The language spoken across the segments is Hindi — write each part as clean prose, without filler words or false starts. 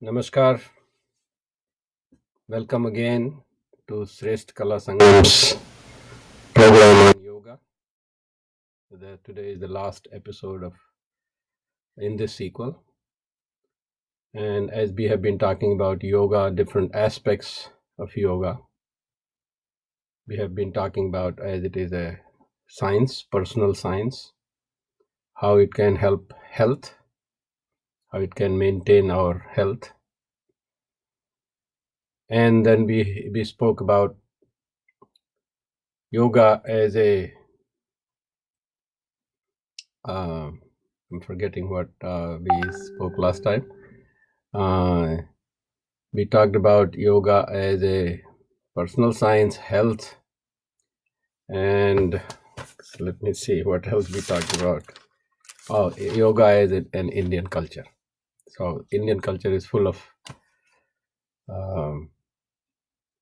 Namaskar. Welcome again to Shrestha Kala Sangam's program on yoga. Today is the last episode in this sequel. And as we have been talking about yoga, different aspects of yoga, we have been talking about as it is a science, personal science, how it can help health, how it can maintain our health. And then we spoke about yoga as I'm forgetting what we spoke last time. We talked about yoga as a personal science, health, and let me see what else we talked about. Oh, yoga as an Indian culture. So Indian culture is full of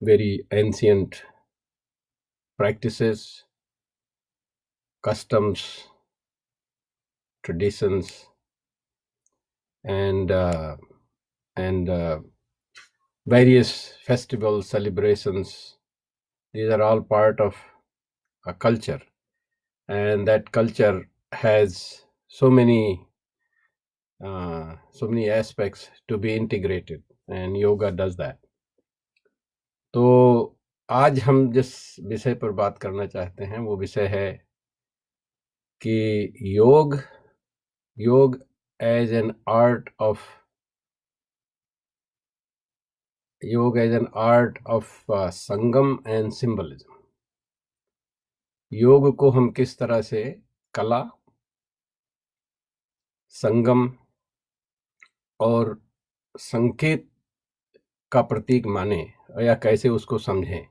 very ancient practices, customs, traditions, and various festivals, celebrations. These are all part of a culture, and that culture has so many aspects to be integrated, and yoga does that. तो आज हम जिस विषय पर बात करना चाहते हैं वो विषय है कि yoga as an art of sangam and symbolism. योग को हम किस तरह से कला, संगम और संकेत का प्रतीक माने या कैसे उसको समझें,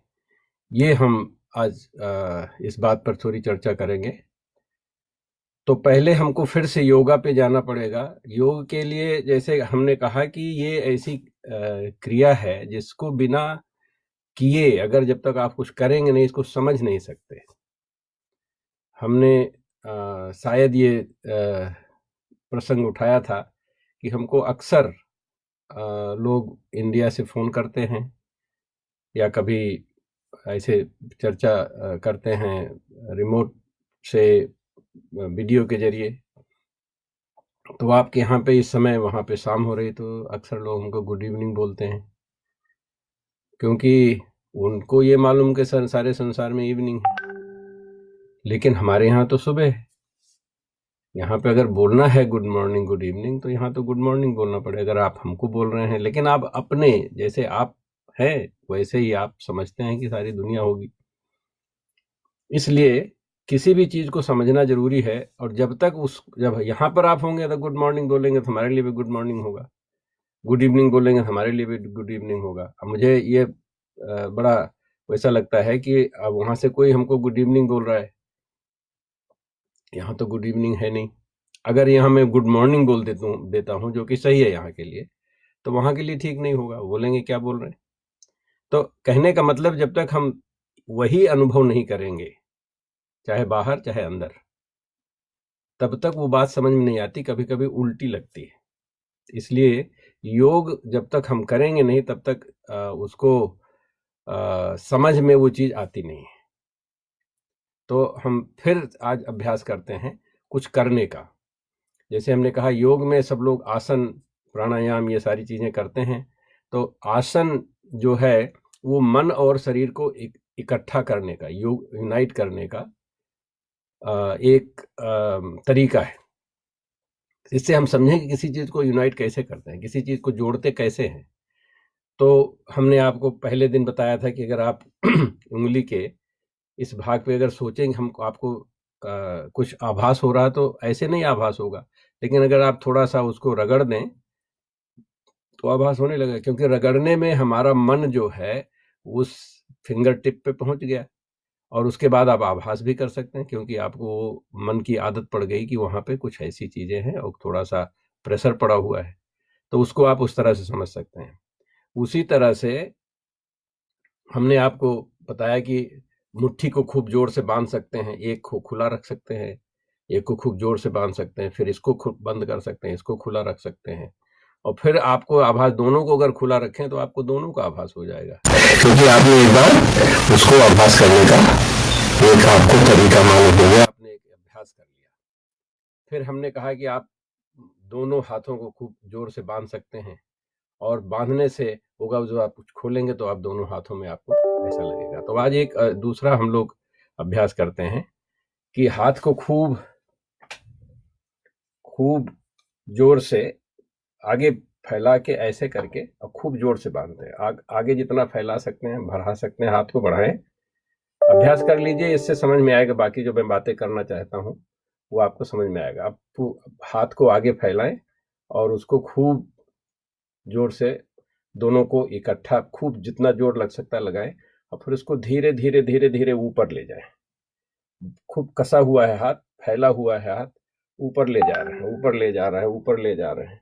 ये हम आज इस बात पर थोड़ी चर्चा करेंगे. तो पहले हमको फिर से योगा पे जाना पड़ेगा. योग के लिए जैसे हमने कहा कि ये ऐसी क्रिया है जिसको बिना किए अगर जब तक आप कुछ करेंगे नहीं, इसको समझ नहीं सकते. हमने शायद ये प्रसंग उठाया था कि हमको अक्सर लोग इंडिया से फ़ोन करते हैं या कभी ऐसे चर्चा करते हैं रिमोट से वीडियो के जरिए. तो आपके यहाँ पे इस समय वहाँ पे शाम हो रही, तो अक्सर लोग हमको गुड इवनिंग बोलते हैं, क्योंकि उनको ये मालूम कि सारे संसार में इवनिंग है, लेकिन हमारे यहाँ तो सुबह है. यहाँ पे अगर बोलना है गुड मॉर्निंग गुड इवनिंग, तो यहाँ तो गुड मॉर्निंग बोलना पड़ेगा अगर आप हमको बोल रहे हैं. लेकिन आप अपने जैसे आप हैं वैसे ही आप समझते हैं कि सारी दुनिया होगी. इसलिए किसी भी चीज़ को समझना जरूरी है. और जब यहाँ पर आप होंगे तो गुड मॉर्निंग बोलेंगे तो हमारे लिए भी गुड मॉर्निंग होगा, गुड इवनिंग बोलेंगे तो हमारे लिए भी गुड इवनिंग होगा. अब मुझे ये बड़ा वैसा लगता है कि अब वहाँ से कोई हमको गुड इवनिंग बोल रहा है, यहाँ तो गुड इवनिंग है नहीं. अगर यहाँ मैं गुड मॉर्निंग बोल देता हूँ जो कि सही है यहाँ के लिए, तो वहाँ के लिए ठीक नहीं होगा. बोलेंगे क्या बोल रहे हैं. तो कहने का मतलब जब तक हम वही अनुभव नहीं करेंगे, चाहे बाहर चाहे अंदर, तब तक वो बात समझ में नहीं आती, कभी कभी उल्टी लगती है. इसलिए योग जब तक हम करेंगे नहीं तब तक उसको समझ में वो चीज़ आती नहीं है. तो हम फिर आज अभ्यास करते हैं कुछ करने का. जैसे हमने कहा योग में सब लोग आसन, प्राणायाम, ये सारी चीज़ें करते हैं. तो आसन जो है वो मन और शरीर को इकट्ठा करने का, यूनाइट करने का एक तरीका है. इससे हम समझें कि किसी चीज़ को यूनाइट कैसे करते हैं, किसी चीज़ को जोड़ते कैसे हैं. तो हमने आपको पहले दिन बताया था कि अगर आप उंगली के इस भाग पे अगर सोचेंगे आपको कुछ आभास हो रहा है, तो ऐसे नहीं आभास होगा. लेकिन अगर आप थोड़ा सा उसको रगड़ दें तो आभास होने लगा, क्योंकि रगड़ने में हमारा मन जो है उस फिंगर टिप पे पहुंच गया. और उसके बाद आप आभास भी कर सकते हैं, क्योंकि आपको मन की आदत पड़ गई कि वहाँ पे कुछ ऐसी चीज़ें हैं और थोड़ा सा प्रेशर पड़ा हुआ है, तो उसको आप उस तरह से समझ सकते हैं. उसी तरह से हमने आपको बताया कि मुट्ठी को खूब जोर से बांध सकते हैं, एक को खुला रख सकते हैं, एक को खूब जोर से बांध सकते हैं, फिर इसको खूब बंद कर सकते हैं, इसको खुला रख सकते हैं. और फिर आपको आभास दोनों को अगर खुला रखें तो आपको दोनों का आभास हो जाएगा, क्योंकि आपने एक बार उसको आभास करने का एक आपको तरीका मालूम हो गया, आपने एक अभ्यास कर लिया। फिर हमने कहा कि आप दोनों हाथों को खूब जोर से बांध सकते हैं, और बांधने से होगा जो आप खोलेंगे तो आप दोनों हाथों में आपको ऐसा लगेगा। तो आज एक दूसरा हम लोग अभ्यास करते हैं कि हाथ को खूब खूब जोर से आगे फैला के ऐसे करके और खूब जोर से बांधते हैं। आगे जितना फैला सकते हैं, बढ़ा सकते हैं, हाथ को बढ़ाएं। अभ्यास कर लीजिए, इससे समझ में आएगा। बाकी जो मैं बातें करना चाहता हूँ वो आपको समझ में आएगा। आप हाथ को आगे फैलाएं और उसको खूब जोर से दोनों को इकट्ठा खूब जितना जोर लग सकता है लगाएं, और फिर उसको धीरे धीरे धीरे धीरे ऊपर ले जाएं। खूब कसा हुआ है हाथ, फैला हुआ है हाथ, ऊपर ले जा रहे हैं, ऊपर ले जा रहे हैं, ऊपर ले जा रहे हैं,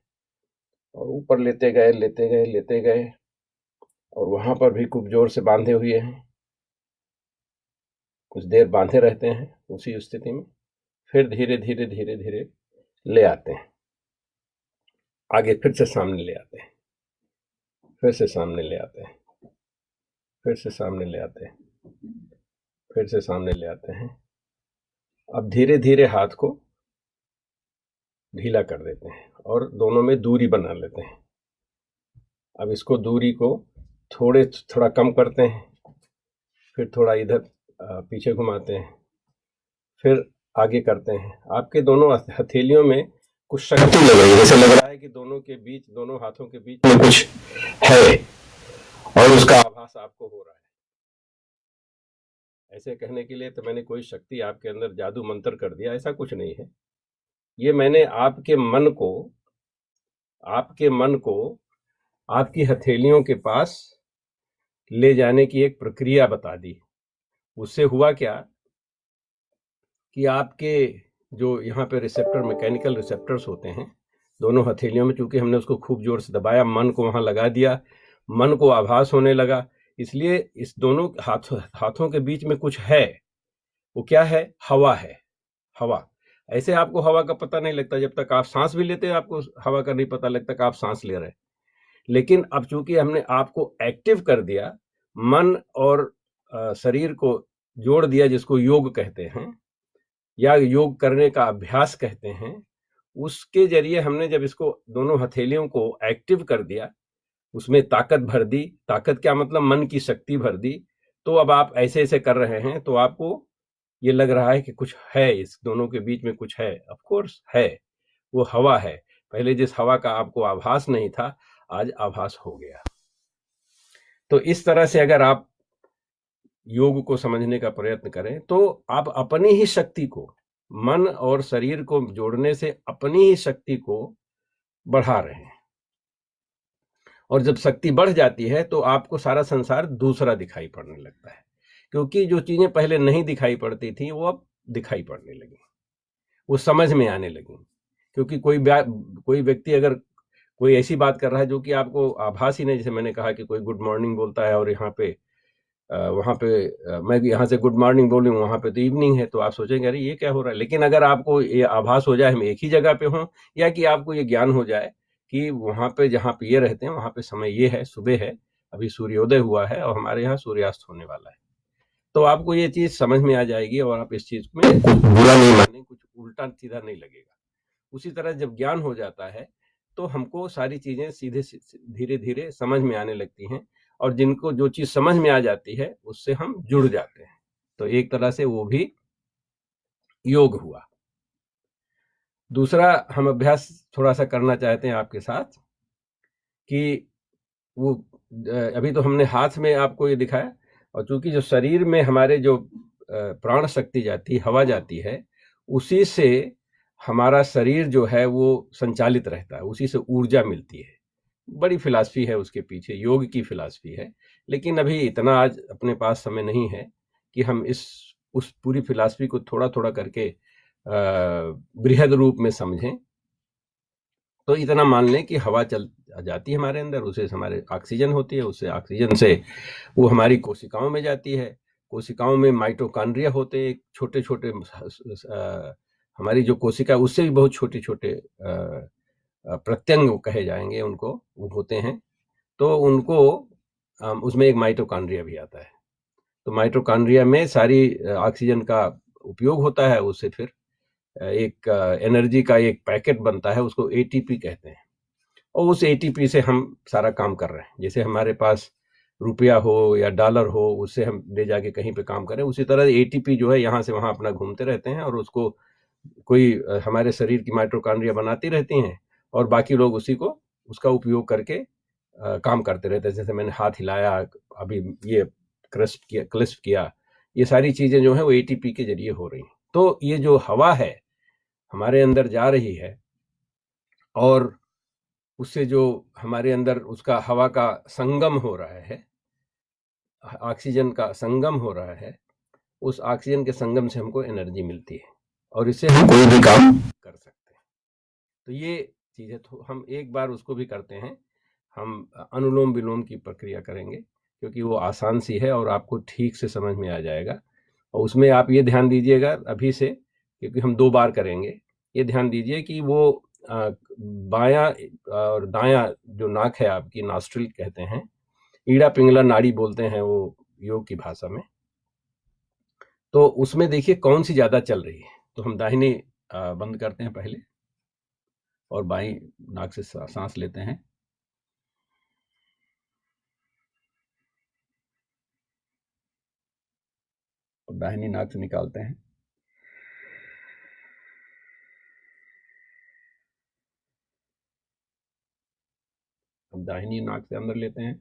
और ऊपर लेते गए लेते गए लेते गए, और वहां पर भी खूब जोर से बांधे हुए हैं। कुछ देर बांधे रहते हैं उसी स्थिति में, फिर धीरे धीरे धीरे धीरे ले आते हैं आगे, फिर से सामने ले आते हैं, फिर से सामने ले आते हैं, फिर से सामने ले आते हैं, फिर से सामने ले आते हैं। अब धीरे धीरे हाथ को ढीला कर देते हैं और दोनों में दूरी बना लेते हैं। अब इसको दूरी को थोड़ा कम करते हैं, फिर थोड़ा इधर पीछे घुमाते हैं, फिर आगे करते हैं। आपके दोनों हथेलियों में कुछ शक्ति लग रही है, जैसे लग रहा है कि दोनों के बीच, दोनों हाथों के बीच में कुछ है और उसका आभास आपको हो रहा है। ऐसे कहने के लिए तो मैंने कोई शक्ति आपके अंदर जादू मंत्र कर दिया, ऐसा कुछ नहीं है। ये मैंने आपके मन को आपकी हथेलियों के पास ले जाने की एक प्रक्रिया बता दी। उससे हुआ क्या कि आपके जो यहाँ पे रिसेप्टर, मैकेनिकल रिसेप्टर्स होते हैं दोनों हथेलियों में, चूंकि हमने उसको खूब जोर से दबाया, मन को वहां लगा दिया, मन को आभास होने लगा, इसलिए इस दोनों हाथों के बीच में कुछ है। वो क्या है? हवा है। हवा। ऐसे आपको हवा का पता नहीं लगता, जब तक आप सांस भी लेते हैं आपको हवा का नहीं पता लगता कि आप सांस ले रहे हैं। लेकिन अब चूंकि हमने आपको एक्टिव कर दिया, मन और शरीर को जोड़ दिया, जिसको योग कहते हैं या योग करने का अभ्यास कहते हैं, उसके जरिए हमने जब इसको दोनों हथेलियों को एक्टिव कर दिया, उसमें ताकत भर दी। ताकत क्या मतलब? मन की शक्ति भर दी। तो अब आप ऐसे ऐसे कर रहे हैं तो आपको ये लग रहा है कि कुछ है, इस दोनों के बीच में कुछ है। ऑफ कोर्स है, वो हवा है। पहले जिस हवा का आपको आभास नहीं था, आज आभास हो गया। तो इस तरह से अगर आप योग को समझने का प्रयत्न करें तो आप अपनी ही शक्ति को, मन और शरीर को जोड़ने से अपनी ही शक्ति को बढ़ा रहे हैं। और जब शक्ति बढ़ जाती है तो आपको सारा संसार दूसरा दिखाई पड़ने लगता है, क्योंकि जो चीजें पहले नहीं दिखाई पड़ती थी वो अब दिखाई पड़ने लगी, वो समझ में आने लगी। क्योंकि कोई व्यक्ति अगर कोई ऐसी बात कर रहा है जो कि आपको आभास ही नहीं, जैसे मैंने कहा कि कोई गुड मॉर्निंग बोलता है और यहाँ पे वहाँ पे मैं यहाँ से गुड मॉर्निंग बोलूँ, वहाँ पे तो इवनिंग है, तो आप सोचेंगे अरे ये क्या हो रहा है। लेकिन अगर आपको ये आभास हो जाए हम एक ही जगह पे हों, या कि आपको ये ज्ञान हो जाए कि वहाँ पे जहाँ पे ये रहते हैं वहाँ पे समय ये है, सुबह है, अभी सूर्योदय हुआ है और हमारे यहाँ सूर्यास्त होने वाला है, तो आपको ये चीज समझ में आ जाएगी और आप इस चीज में बुरा नहीं मानेंगे, कुछ उल्टा सीधा नहीं लगेगा। उसी तरह जब ज्ञान हो जाता है तो हमको सारी चीजें सीधे धीरे धीरे समझ में आने लगती हैं, और जिनको जो चीज समझ में आ जाती है उससे हम जुड़ जाते हैं। तो एक तरह से वो भी योग हुआ। दूसरा हम अभ्यास थोड़ा सा करना चाहते हैं आपके साथ कि वो अभी तो हमने हाथ में आपको ये दिखाया, और चूंकि जो शरीर में हमारे जो प्राण शक्ति जाती है, हवा जाती है, उसी से हमारा शरीर जो है वो संचालित रहता है, उसी से ऊर्जा मिलती है। बड़ी फिलॉसफी है उसके पीछे, योग की फिलॉसफी है, लेकिन अभी इतना आज अपने पास समय नहीं है कि हम उस पूरी फिलॉसफी को थोड़ा थोड़ा करके बृहद रूप में समझें। तो इतना मान लें कि हवा चल जाती है हमारे अंदर, उसे हमारे ऑक्सीजन होती है, उससे ऑक्सीजन से वो हमारी कोशिकाओं में जाती है। कोशिकाओं में माइटोकॉन्ड्रिया होते हैं, छोटे छोटे, हमारी जो कोशिका उससे भी बहुत छोटे छोटे प्रत्यंग कहे जाएंगे उनको, वो होते हैं, तो उनको उसमें एक माइटोकॉन्ड्रिया भी आता है। तो माइटोकॉन्ड्रिया में सारी ऑक्सीजन का उपयोग होता है, उससे फिर एक एनर्जी का एक पैकेट बनता है, उसको एटीपी कहते हैं, और उस एटीपी से हम सारा काम कर रहे हैं। जैसे हमारे पास रुपया हो या डॉलर हो, उससे हम ले जाके कहीं पे काम करें, उसी तरह एटीपी जो है यहाँ से वहाँ अपना घूमते रहते हैं, और उसको कोई हमारे शरीर की माइटोकॉन्ड्रिया बनाती रहती हैं, और बाकी लोग उसी को उसका उपयोग करके काम करते रहते हैं। जैसे मैंने हाथ हिलाया, अभी ये क्लिस्प किया, ये सारी चीजें जो है वो एटीपी के जरिए हो रही हैं। तो ये जो हवा है हमारे अंदर जा रही है, और उससे जो हमारे अंदर उसका हवा का संगम हो रहा है, ऑक्सीजन का संगम हो रहा है, उस ऑक्सीजन के संगम से हमको एनर्जी मिलती है, और इससे हम कोई भी काम कर सकते हैं। तो ये चीज है, तो हम एक बार उसको भी करते हैं। हम अनुलोम विलोम की प्रक्रिया करेंगे, क्योंकि वो आसान सी है और आपको ठीक से समझ में आ जाएगा। और उसमें आप ये ध्यान दीजिएगा अभी से, क्योंकि हम 2 बार करेंगे, ये ध्यान दीजिए कि वो बायां और दायां जो नाक है आपकी, नॉस्ट्रिल कहते हैं, ईड़ा पिंगला नाड़ी बोलते हैं वो योग की भाषा में। तो उसमें देखिए कौन सी ज्यादा चल रही है। तो हम दाहिनी बंद करते हैं पहले, और बाई नाक से सांस लेते हैं, और दाहिनी नाक से निकालते हैं। हम दाहिनी नाक से अंदर लेते हैं,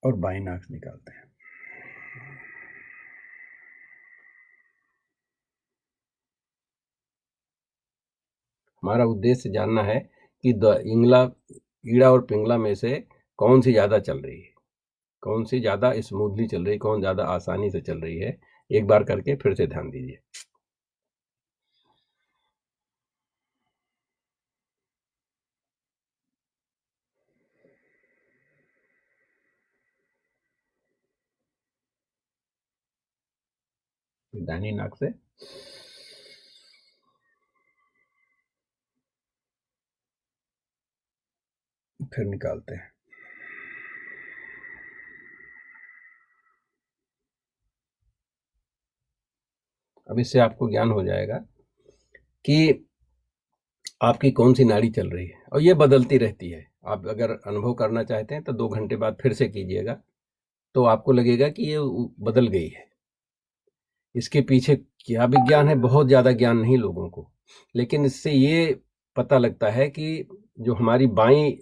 और बाई नाक से निकालते हैं। हमारा उद्देश्य जानना है कि ईड़ा और पिंगला में से कौन सी ज्यादा चल रही है, कौन सी ज्यादा स्मूथली चल रही है, कौन ज्यादा आसानी से चल रही है। एक बार करके फिर से ध्यान दीजिए। दाहिनी नाक से, फिर निकालते हैं। अब इससे आपको ज्ञान हो जाएगा कि आपकी कौन सी नाड़ी चल रही है, और ये बदलती रहती है। आप अगर अनुभव करना चाहते हैं तो 2 घंटे बाद फिर से कीजिएगा, तो आपको लगेगा कि ये बदल गई है। इसके पीछे क्या विज्ञान है, बहुत ज्यादा ज्ञान नहीं लोगों को, लेकिन इससे ये पता लगता है कि जो हमारी बाई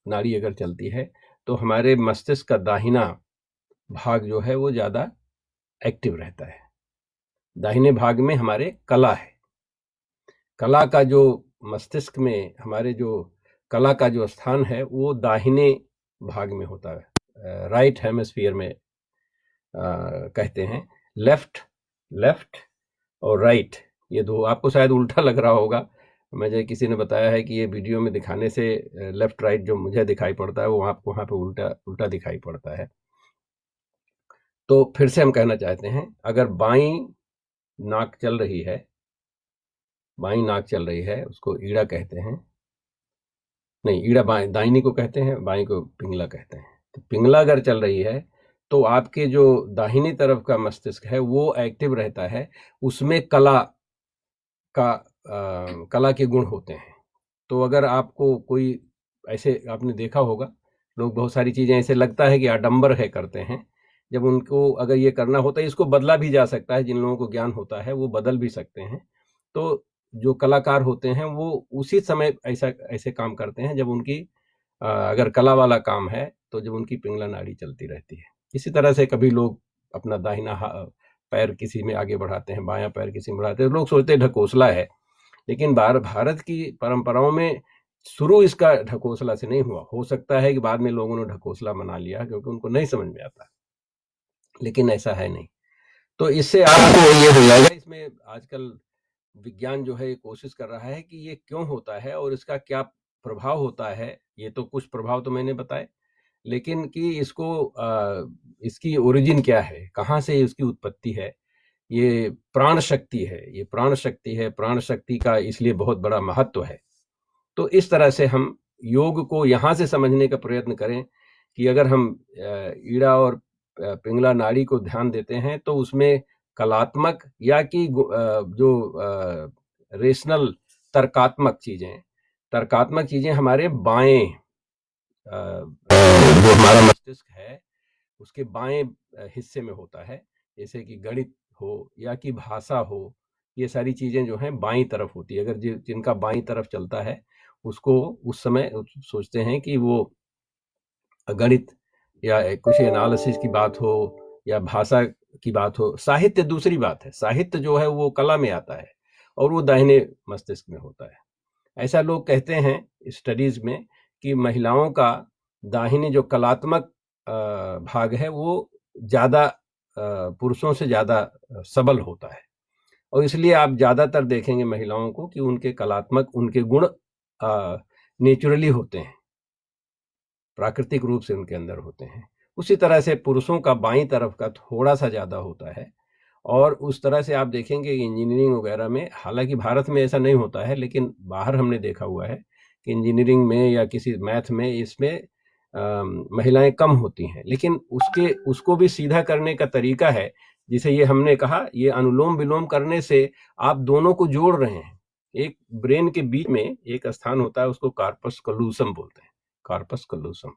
नाड़ी अगर चलती है, तो हमारे मस्तिष्क का दाहिना भाग जो है वो ज्यादा एक्टिव रहता है। दाहिने भाग में हमारे कला है, कला का जो मस्तिष्क में हमारे जो कला का जो स्थान है वो दाहिने भाग में होता है, राइट हेमिस्फीयर में कहते हैं। लेफ्ट और राइट, ये दो आपको शायद उल्टा लग रहा होगा। मुझे किसी ने बताया है कि ये वीडियो में दिखाने से लेफ्ट राइट जो मुझे दिखाई पड़ता है वो आपको वहाँ पे उल्टा दिखाई पड़ता है। तो फिर से हम कहना चाहते हैं, अगर बाई नाक चल रही है, उसको ईड़ा कहते हैं, नहीं ईड़ा दाहिनी को कहते हैं, बाई को पिंगला कहते हैं। तो पिंगला अगर चल रही है तो आपके जो दाहिनी तरफ का मस्तिष्क है वो एक्टिव रहता है, उसमें कला के गुण होते हैं। तो अगर आपको कोई ऐसे आपने देखा होगा, लोग बहुत सारी चीजें ऐसे लगता है कि आडंबर है करते हैं, जब उनको अगर ये करना होता है, इसको बदला भी जा सकता है, जिन लोगों को ज्ञान होता है वो बदल भी सकते हैं। तो जो कलाकार होते हैं वो उसी समय ऐसे काम करते हैं जब उनकी अगर कला वाला काम है, तो जब उनकी पिंगला नाड़ी चलती रहती है। इसी तरह से कभी लोग अपना दाहिना पैर किसी में आगे बढ़ाते हैं, बायां पैर किसी में बढ़ाते हैं, लोग सोचते हैं ढकोसला है, लेकिन भारत की परंपराओं में शुरू इसका ढकोसला से नहीं हुआ। हो सकता है कि बाद में लोगों ने ढकोसला बना लिया क्योंकि उनको नहीं समझ में आता, लेकिन ऐसा है नहीं। तो इससे आपको ये हो जाएगा, इसमें आजकल विज्ञान जो है कोशिश कर रहा है कि ये क्यों होता है और इसका क्या प्रभाव होता है। ये तो कुछ प्रभाव तो मैंने बताए, लेकिन कि इसकी ओरिजिन क्या है, कहाँ से इसकी उत्पत्ति है, ये प्राण शक्ति है, ये प्राण शक्ति है। प्राण शक्ति का इसलिए बहुत बड़ा महत्व है। तो इस तरह से हम योग को यहाँ से समझने का प्रयत्न करें कि अगर हम ईड़ा और पिंगला नाड़ी को ध्यान देते हैं तो उसमें कलात्मक या कि जो रेशनल तर्कात्मक चीजें हमारे बाएं जो हमारा मस्तिष्क है उसके बाएं हिस्से में होता है। जैसे कि गणित हो या कि भाषा हो, ये सारी चीजें जो हैं बाईं तरफ होती है। अगर जिनका बाईं तरफ चलता है उसको उस समय सोचते हैं कि वो गणित या कुछ एनालिसिस की बात हो या भाषा की बात हो। साहित्य दूसरी बात है, साहित्य जो है वो कला में आता है और वो दाहिने मस्तिष्क में होता है। ऐसा लोग कहते हैं स्टडीज में कि महिलाओं का दाहिने जो कलात्मक भाग है वो ज्यादा पुरुषों से ज्यादा सबल होता है और इसलिए आप ज्यादातर देखेंगे महिलाओं को कि उनके कलात्मक उनके गुण नेचुरली होते हैं, प्राकृतिक रूप से उनके अंदर होते हैं। उसी तरह से पुरुषों का बाईं तरफ का थोड़ा सा ज्यादा होता है और उस तरह से आप देखेंगे इंजीनियरिंग वगैरह में, हालांकि भारत में ऐसा नहीं होता है लेकिन बाहर हमने देखा हुआ है कि इंजीनियरिंग में या किसी मैथ में इसमें महिलाएं कम होती हैं। लेकिन उसको भी सीधा करने का तरीका है, जिसे ये हमने कहा ये अनुलोम विलोम करने से आप दोनों को जोड़ रहे हैं। एक ब्रेन के बीच में एक स्थान होता है, उसको कार्पस कलोसम बोलते हैं, कार्पस कलोसम।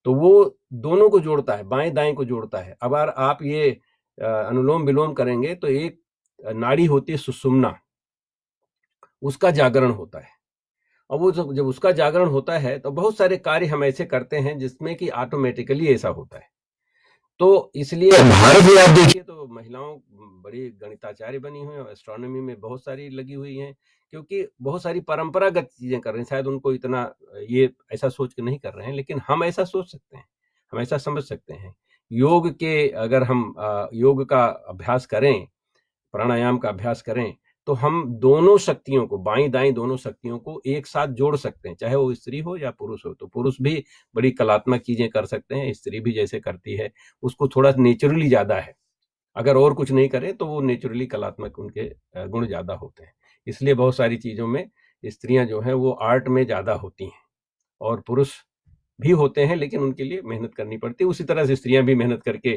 तो वो दोनों को जोड़ता है, बाएं दाएं को जोड़ता है। अब अगर आप ये अनुलोम विलोम करेंगे तो एक नाड़ी होती है सुषुम्ना, उसका जागरण होता है और वो जब उसका जागरण होता है तो बहुत सारे कार्य हम ऐसे करते हैं जिसमें कि ऑटोमेटिकली ऐसा होता है। तो इसलिए भारत में आप देखिए तो महिलाओं बड़ी गणिताचार्य बनी हुई हैं, एस्ट्रोनॉमी में बहुत सारी लगी हुई हैं, क्योंकि बहुत सारी परंपरागत चीजें कर रहे हैं। शायद उनको इतना ये ऐसा सोच के नहीं कर रहे हैं, लेकिन हम ऐसा सोच सकते हैं, हम ऐसा समझ सकते हैं। योग के अगर हम योग का अभ्यास करें, प्राणायाम का अभ्यास करें तो हम दोनों शक्तियों को, बाईं दाईं दोनों शक्तियों को एक साथ जोड़ सकते हैं, चाहे वो स्त्री हो या पुरुष हो। तो पुरुष भी बड़ी कलात्मक चीजें कर सकते हैं, स्त्री भी जैसे करती है, उसको थोड़ा नेचुरली ज्यादा है। अगर और कुछ नहीं करें तो वो नेचुरली कलात्मक उनके गुण ज्यादा होते हैं। इसलिए बहुत सारी चीजों में स्त्रियां जो हैं वो आर्ट में ज्यादा होती हैं और पुरुष भी होते हैं, लेकिन उनके लिए मेहनत करनी पड़ती है। उसी तरह से स्त्रियां भी मेहनत करके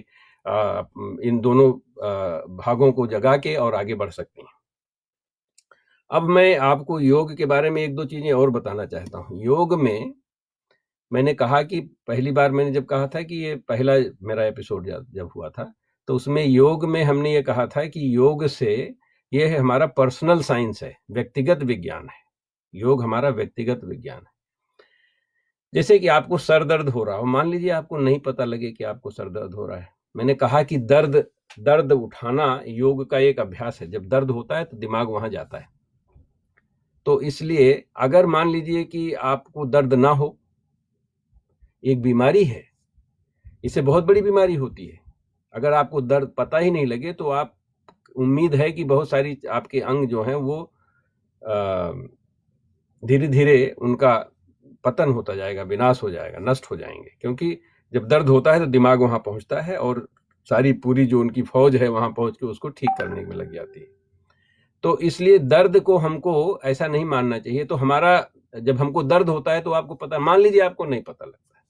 इन दोनों भागों को जगा के और आगे बढ़ सकती हैं। अब मैं आपको योग के बारे में एक दो चीजें और बताना चाहता हूँ। योग में मैंने कहा कि पहली बार मैंने जब कहा था कि ये पहला मेरा एपिसोड जब हुआ था तो उसमें योग में हमने ये कहा था कि योग से ये है हमारा पर्सनल साइंस है, व्यक्तिगत विज्ञान है। योग हमारा व्यक्तिगत विज्ञान है। जैसे कि आपको सर दर्द हो रहा हो, मान लीजिए आपको नहीं पता लगे कि आपको सर दर्द हो रहा है। मैंने कहा कि दर्द उठाना योग का एक अभ्यास है। जब दर्द होता है तो दिमाग वहां जाता है। तो इसलिए अगर मान लीजिए कि आपको दर्द ना हो, एक बीमारी है, इससे बहुत बड़ी बीमारी होती है। अगर आपको दर्द पता ही नहीं लगे तो आप उम्मीद है कि बहुत सारी आपके अंग जो हैं वो धीरे धीरे उनका पतन होता जाएगा, विनाश हो जाएगा, नष्ट हो जाएंगे। क्योंकि जब दर्द होता है तो दिमाग वहां पहुंचता है और सारी पूरी जो उनकी फौज है वहां पहुंच के उसको ठीक करने में लग जाती है। तो इसलिए दर्द को हमको ऐसा नहीं मानना चाहिए। तो हमारा जब हमको दर्द होता है तो आपको पता, मान लीजिए आपको नहीं पता लगता है,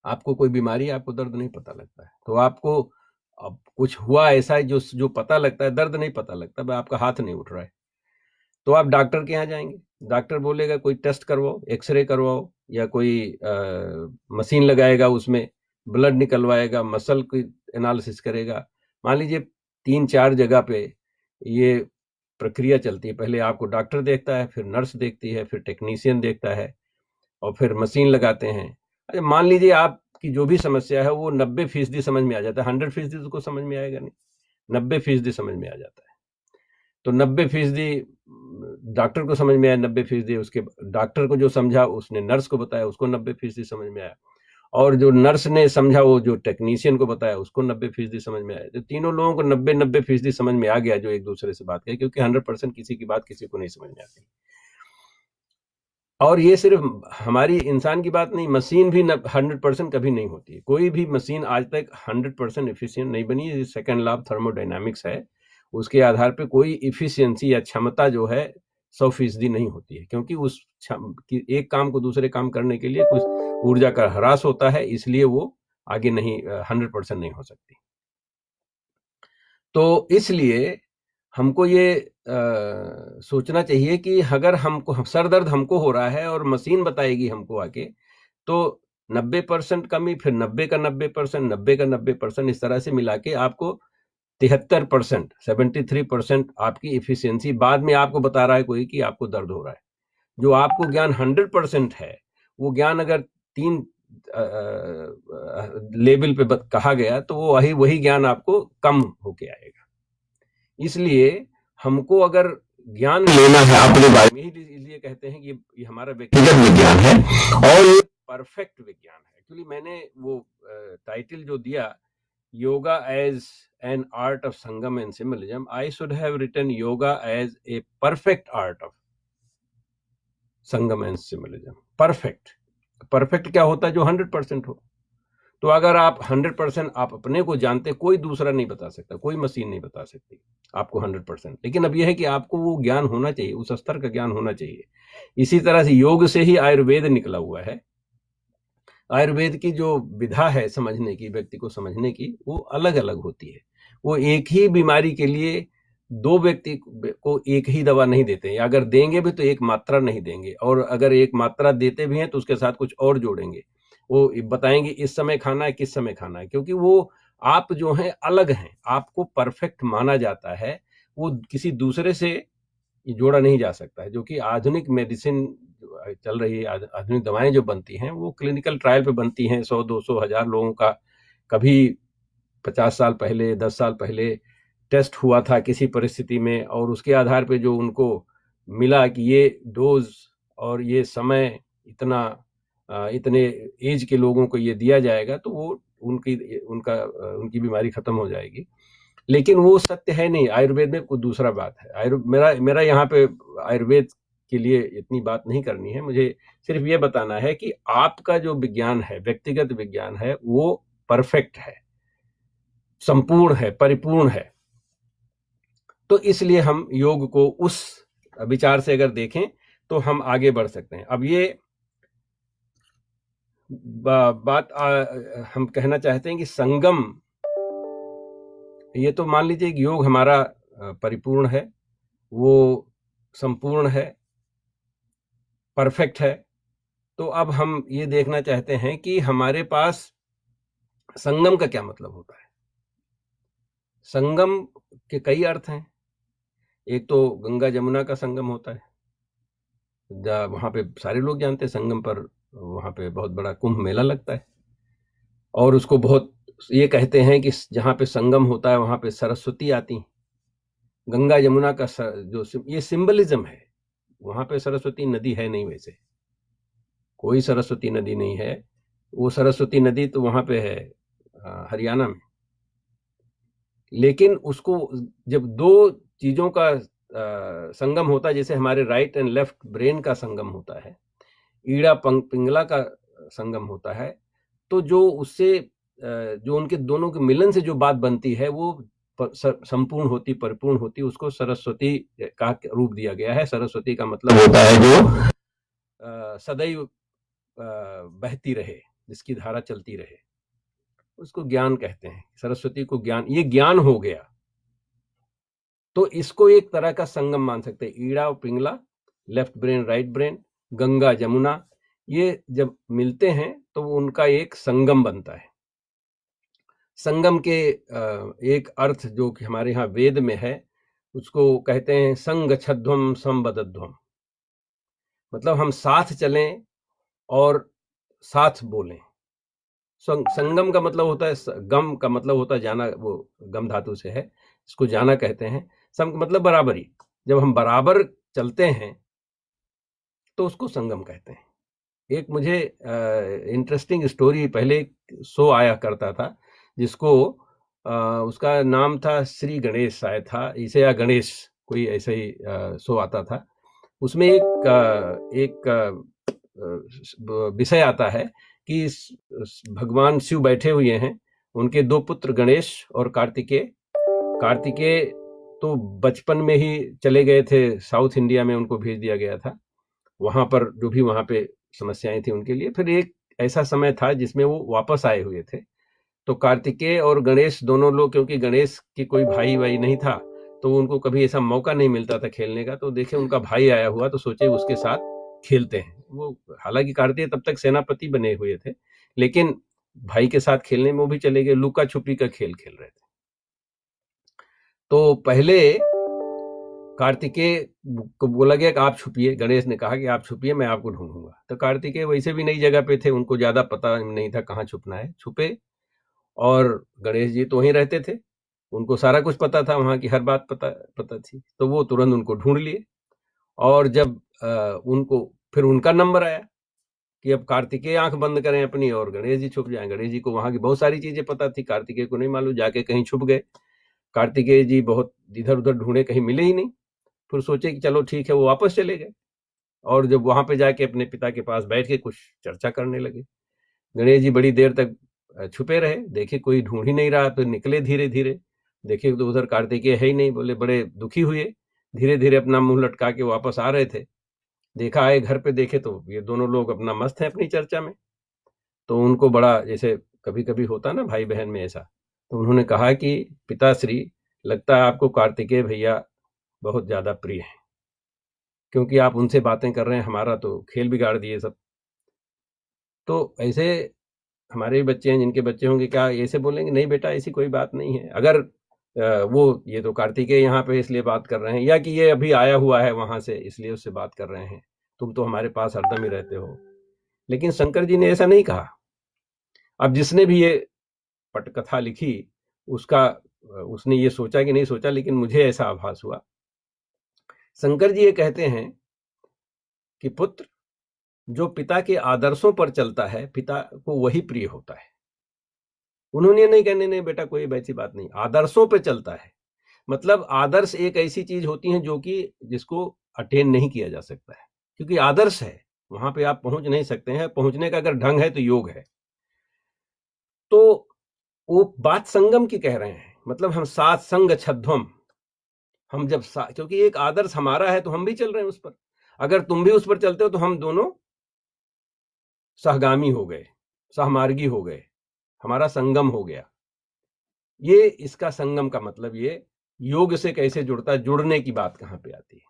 आपको कोई बीमारी, आपको दर्द नहीं पता लगता है, तो आपको अब कुछ हुआ ऐसा है जो पता लगता है, दर्द नहीं पता लगता, आपका हाथ नहीं उठ रहा है, तो आप डॉक्टर के यहाँ जाएंगे। डॉक्टर बोलेगा कोई टेस्ट करवाओ, एक्सरे करवाओ या कोई मशीन लगाएगा, उसमें ब्लड निकलवाएगा, मसल की एनालिसिस करेगा। मान लीजिए 3-4 जगह पे ये प्रक्रिया चलती है। पहले आपको डॉक्टर देखता है, फिर नर्स देखती है, फिर टेक्नीशियन देखता है और फिर मशीन लगाते हैं। अरे मान लीजिए आपकी जो भी समस्या है वो 90% समझ में आ जाता है, 100% उसको समझ में आएगा नहीं, 90% समझ में आ जाता है। तो 90% डॉक्टर को समझ में आया, 90% उसके डॉक्टर को जो समझा उसने नर्स को बताया, उसको 90% समझ में आया, और जो नर्स ने समझा वो जो टेक्नीशियन को बताया उसको 90% समझ में आया। तो तीनों लोगों को 90% समझ में आ गया जो एक दूसरे से बात करे, क्योंकि 100% किसी की बात किसी को नहीं समझ में आती। और ये सिर्फ हमारी इंसान की बात नहीं, मशीन भी 100% कभी नहीं होती है। कोई भी मशीन आज तक 100% एफिशिएंट नहीं बनी है। सेकंड लॉ ऑफ थर्मोडायनामिक्स है, उसके आधार पे कोई इफिशियंसी या क्षमता जो है 100% नहीं होती है, क्योंकि उस एक काम को दूसरे काम करने के लिए कुछ ऊर्जा का ह्रास होता है, इसलिए वो आगे नहीं 100% नहीं हो सकती। तो इसलिए हमको ये सोचना चाहिए कि अगर हमको सर दर्द हमको हो रहा है और मशीन बताएगी हमको आके, तो 90% कमी, फिर 90 का 90%, 90 का 90%, इस तरह से मिला के आपको 73%, 73% आपकी एफिशिएंसी बाद में आपको बता रहा है कोई कि आपको दर्द हो रहा है। जो आपको ज्ञान 100% है, वो ज्ञान अगर 3 लेवल पे कहा गया, तो वो वही ज्ञान आपको कम होके आएगा। इसलिए हमको अगर ज्ञान लेना है अपने बारे में, इसलिए कहते हैं कि ये हमारा व्यक्तिगत विज्ञान है और ये परफेक्ट विज्ञान है। एक्चुअली मैंने वो टाइटल जो दिया, yoga as an art of sangam and symbolism, I should have written yoga as a perfect art of sangam and symbolism. Perfect क्या होता है? जो 100% हो। तो अगर आप 100% आप अपने को जानते, कोई दूसरा नहीं बता सकता, कोई मशीन नहीं बता सकती आपको 100%। लेकिन अब यह है कि आपको वो ज्ञान होना चाहिए, उस स्तर का ज्ञान होना चाहिए। इसी तरह से योग से ही आयुर्वेद निकला हुआ है। आयुर्वेद की जो विधा है समझने की, व्यक्ति को समझने की, वो अलग अलग होती है। वो एक ही बीमारी के लिए 2 व्यक्ति को एक ही दवा नहीं देते हैं। अगर देंगे भी तो एक मात्रा नहीं देंगे, और अगर एक मात्रा देते भी हैं तो उसके साथ कुछ और जोड़ेंगे। वो बताएंगे इस समय खाना है, किस समय खाना है, क्योंकि वो आप जो हैं अलग हैं, आपको परफेक्ट माना जाता है। वो किसी दूसरे से जोड़ा नहीं जा सकता है। जो कि आधुनिक मेडिसिन चल रही है, आधुनिक दवाएं जो बनती हैं, वो क्लिनिकल ट्रायल पे बनती हैं। 100, 200, 1000 लोगों का कभी 50 साल पहले, 10 साल पहले टेस्ट हुआ था किसी परिस्थिति में, और उसके आधार पे जो उनको मिला कि ये डोज और ये समय इतने एज के लोगों को ये दिया जाएगा, तो वो उनकी बीमारी खत्म हो जाएगी। लेकिन वो सत्य है नहीं। आयुर्वेद में कुछ दूसरा बात है। मेरा यहाँ पे आयुर्वेद के लिए इतनी बात नहीं करनी है। मुझे सिर्फ ये बताना है कि आपका जो विज्ञान है, व्यक्तिगत विज्ञान है, वो परफेक्ट है, संपूर्ण है, परिपूर्ण है। तो इसलिए हम योग को उस विचार से अगर देखें तो हम आगे बढ़ सकते हैं। अब ये बात हम कहना चाहते हैं कि संगम, ये तो मान लीजिए कि योग हमारा परिपूर्ण है, वो संपूर्ण है, परफेक्ट है। तो अब हम ये देखना चाहते हैं कि हमारे पास संगम का क्या मतलब होता है। संगम के कई अर्थ हैं। एक तो गंगा जमुना का संगम होता है, वहां पे सारे लोग जानते हैं संगम पर वहां पे बहुत बड़ा कुंभ मेला लगता है, और उसको बहुत ये कहते हैं कि जहां पे संगम होता है वहां पे सरस्वती आती। गंगा यमुना का जो ये सिंबलिज्म है, वहां पे सरस्वती नदी है नहीं, वैसे कोई सरस्वती नदी नहीं है। वो सरस्वती नदी तो वहां पे है हरियाणा में। लेकिन उसको जब 2 चीजों का संगम होता है, जैसे हमारे राइट एंड लेफ्ट ब्रेन का संगम होता है, ईड़ा पिंगला का संगम होता है, तो जो उससे जो उनके दोनों के मिलन से जो बात बनती है, वो संपूर्ण होती, परिपूर्ण होती, उसको सरस्वती का रूप दिया गया है। सरस्वती का मतलब होता है जो सदैव बहती रहे, जिसकी धारा चलती रहे, उसको ज्ञान कहते हैं। सरस्वती को ज्ञान, ये ज्ञान हो गया, तो इसको एक तरह का संगम मान सकते हैं। ईड़ा और Pingala, left brain right brain, Ganga Jamuna, ये जब मिलते हैं तो उनका एक संगम बनता है। संगम के एक अर्थ जो कि हमारे यहाँ वेद में है, उसको कहते हैं संगच्छध्वम संबद्धध्वम, मतलब हम साथ चलें और साथ बोलें। संगम का मतलब होता है, गम का मतलब होता है जाना, वो गम धातु से है, इसको जाना कहते हैं। सम मतलब बराबरी, जब हम बराबर चलते हैं तो उसको संगम कहते हैं। एक मुझे इंटरेस्टिंग स्टोरी, पहले शो आया करता था जिसको उसका नाम था श्री गणेश शायद था, इसे या गणेश, कोई ऐसे ही शो आता था। उसमें एक विषय आता है कि भगवान शिव बैठे हुए हैं, उनके 2 पुत्र गणेश और कार्तिकेय। कार्तिकेय तो बचपन में ही चले गए थे, साउथ इंडिया में उनको भेज दिया गया था। वहाँ पर जो भी वहाँ पे समस्याएँ थी उनके लिए। फिर एक ऐसा समय था जिसमें वो वापस आए हुए थे। तो कार्तिकेय और गणेश दोनों लोग, क्योंकि गणेश की कोई भाई-वाई नहीं था, तो उनको कभी ऐसा मौका नहीं मिलता था खेलने का। तो देखे उनका भाई आया हुआ, तो सोचे उसके साथ खेलते हैं। वो हालाँकि कार्तिकेय तब तक सेनापति बने हुए थे, लेकिन भाई के साथ खेलने में वो भी चले गए, लुका-छुपी का खेल खेल रहे थे। तो पहले कार्तिकेय को बोला गया कि आप छुपिए, गणेश ने कहा कि आप छुपिए, मैं आपको ढूँढूँगा। तो कार्तिकेय वैसे भी नई जगह पे थे, उनको ज़्यादा पता नहीं था कहाँ छुपना है, छुपे। और गणेश जी तो वहीं रहते थे, उनको सारा कुछ पता था, वहाँ की हर बात पता थी। तो वो तुरंत उनको ढूँढ लिए। और जब उनको फिर उनका नंबर आया कि अब कार्तिकेय आँख बंद करें अपनी और गणेश जी छुप जाएँ। गणेश जी को वहाँ की बहुत सारी चीज़ें पता थी, कार्तिकेय को नहीं मालूम, जाके कहीं छुप गए। कार्तिकेय जी बहुत इधर-उधर ढूँढे, कहीं मिले ही नहीं। फिर सोचे कि चलो ठीक है, वो वापस चले गए। और जब वहाँ पे जाके अपने पिता के पास बैठ के कुछ चर्चा करने लगे। गणेश जी बड़ी देर तक छुपे रहे, देखे कोई ढूंढ ही नहीं रहा, तो निकले धीरे-धीरे, देखे तो उधर कार्तिकेय है ही नहीं, बोले बड़े दुखी हुए, धीरे-धीरे अपना मुँह लटका के वापस आ रहे थे। देखा, आए घर पे देखे तो ये दोनों लोग अपना मस्त हैं अपनी चर्चा में। तो उनको बड़ा, जैसे कभी-कभी होता है ना भाई-बहन में ऐसा, तो उन्होंने कहा कि पिताश्री, लगता है आपको कार्तिकेय भैया बहुत ज़्यादा प्रिय हैं, क्योंकि आप उनसे बातें कर रहे हैं, हमारा तो खेल बिगाड़ दिए सब। तो ऐसे हमारे भी बच्चे हैं, जिनके बच्चे होंगे, क्या ऐसे बोलेंगे? नहीं बेटा, ऐसी कोई बात नहीं है। अगर वो ये तो कार्तिकेय यहाँ पे इसलिए बात कर रहे हैं, या कि ये अभी आया हुआ है वहाँ से इसलिए उससे बात कर रहे हैं, तुम तो हमारे पास हरदम ही रहते हो। लेकिन शंकर जी ने ऐसा नहीं कहा। अब जिसने भी ये पटकथा लिखी, उसका उसने ये सोचा कि नहीं सोचा, लेकिन मुझे ऐसा आभास हुआ। शंकर जी ये कहते हैं कि पुत्र जो पिता के आदर्शों पर चलता है, पिता को वही प्रिय होता है। उन्होंने नहीं कहने, नहीं बेटा कोई वैसी बात नहीं, आदर्शों पे चलता है। मतलब आदर्श एक ऐसी चीज होती है जो कि जिसको अटेन नहीं किया जा सकता है, क्योंकि आदर्श है, वहां पे आप पहुंच नहीं सकते हैं। पहुंचने का अगर ढंग है तो योग है। तो वो बात संगम की कह रहे हैं, मतलब हम सात संग छध्वम, हम जब क्योंकि एक आदर्श हमारा है तो हम भी चल रहे हैं उस पर। अगर तुम भी उस पर चलते हो तो हम दोनों सहगामी हो गए, सहमार्गी हो गए, हमारा संगम हो गया। ये इसका संगम का मतलब ये योग से कैसे जुड़ता है, जुड़ने की बात कहाँ पे आती है।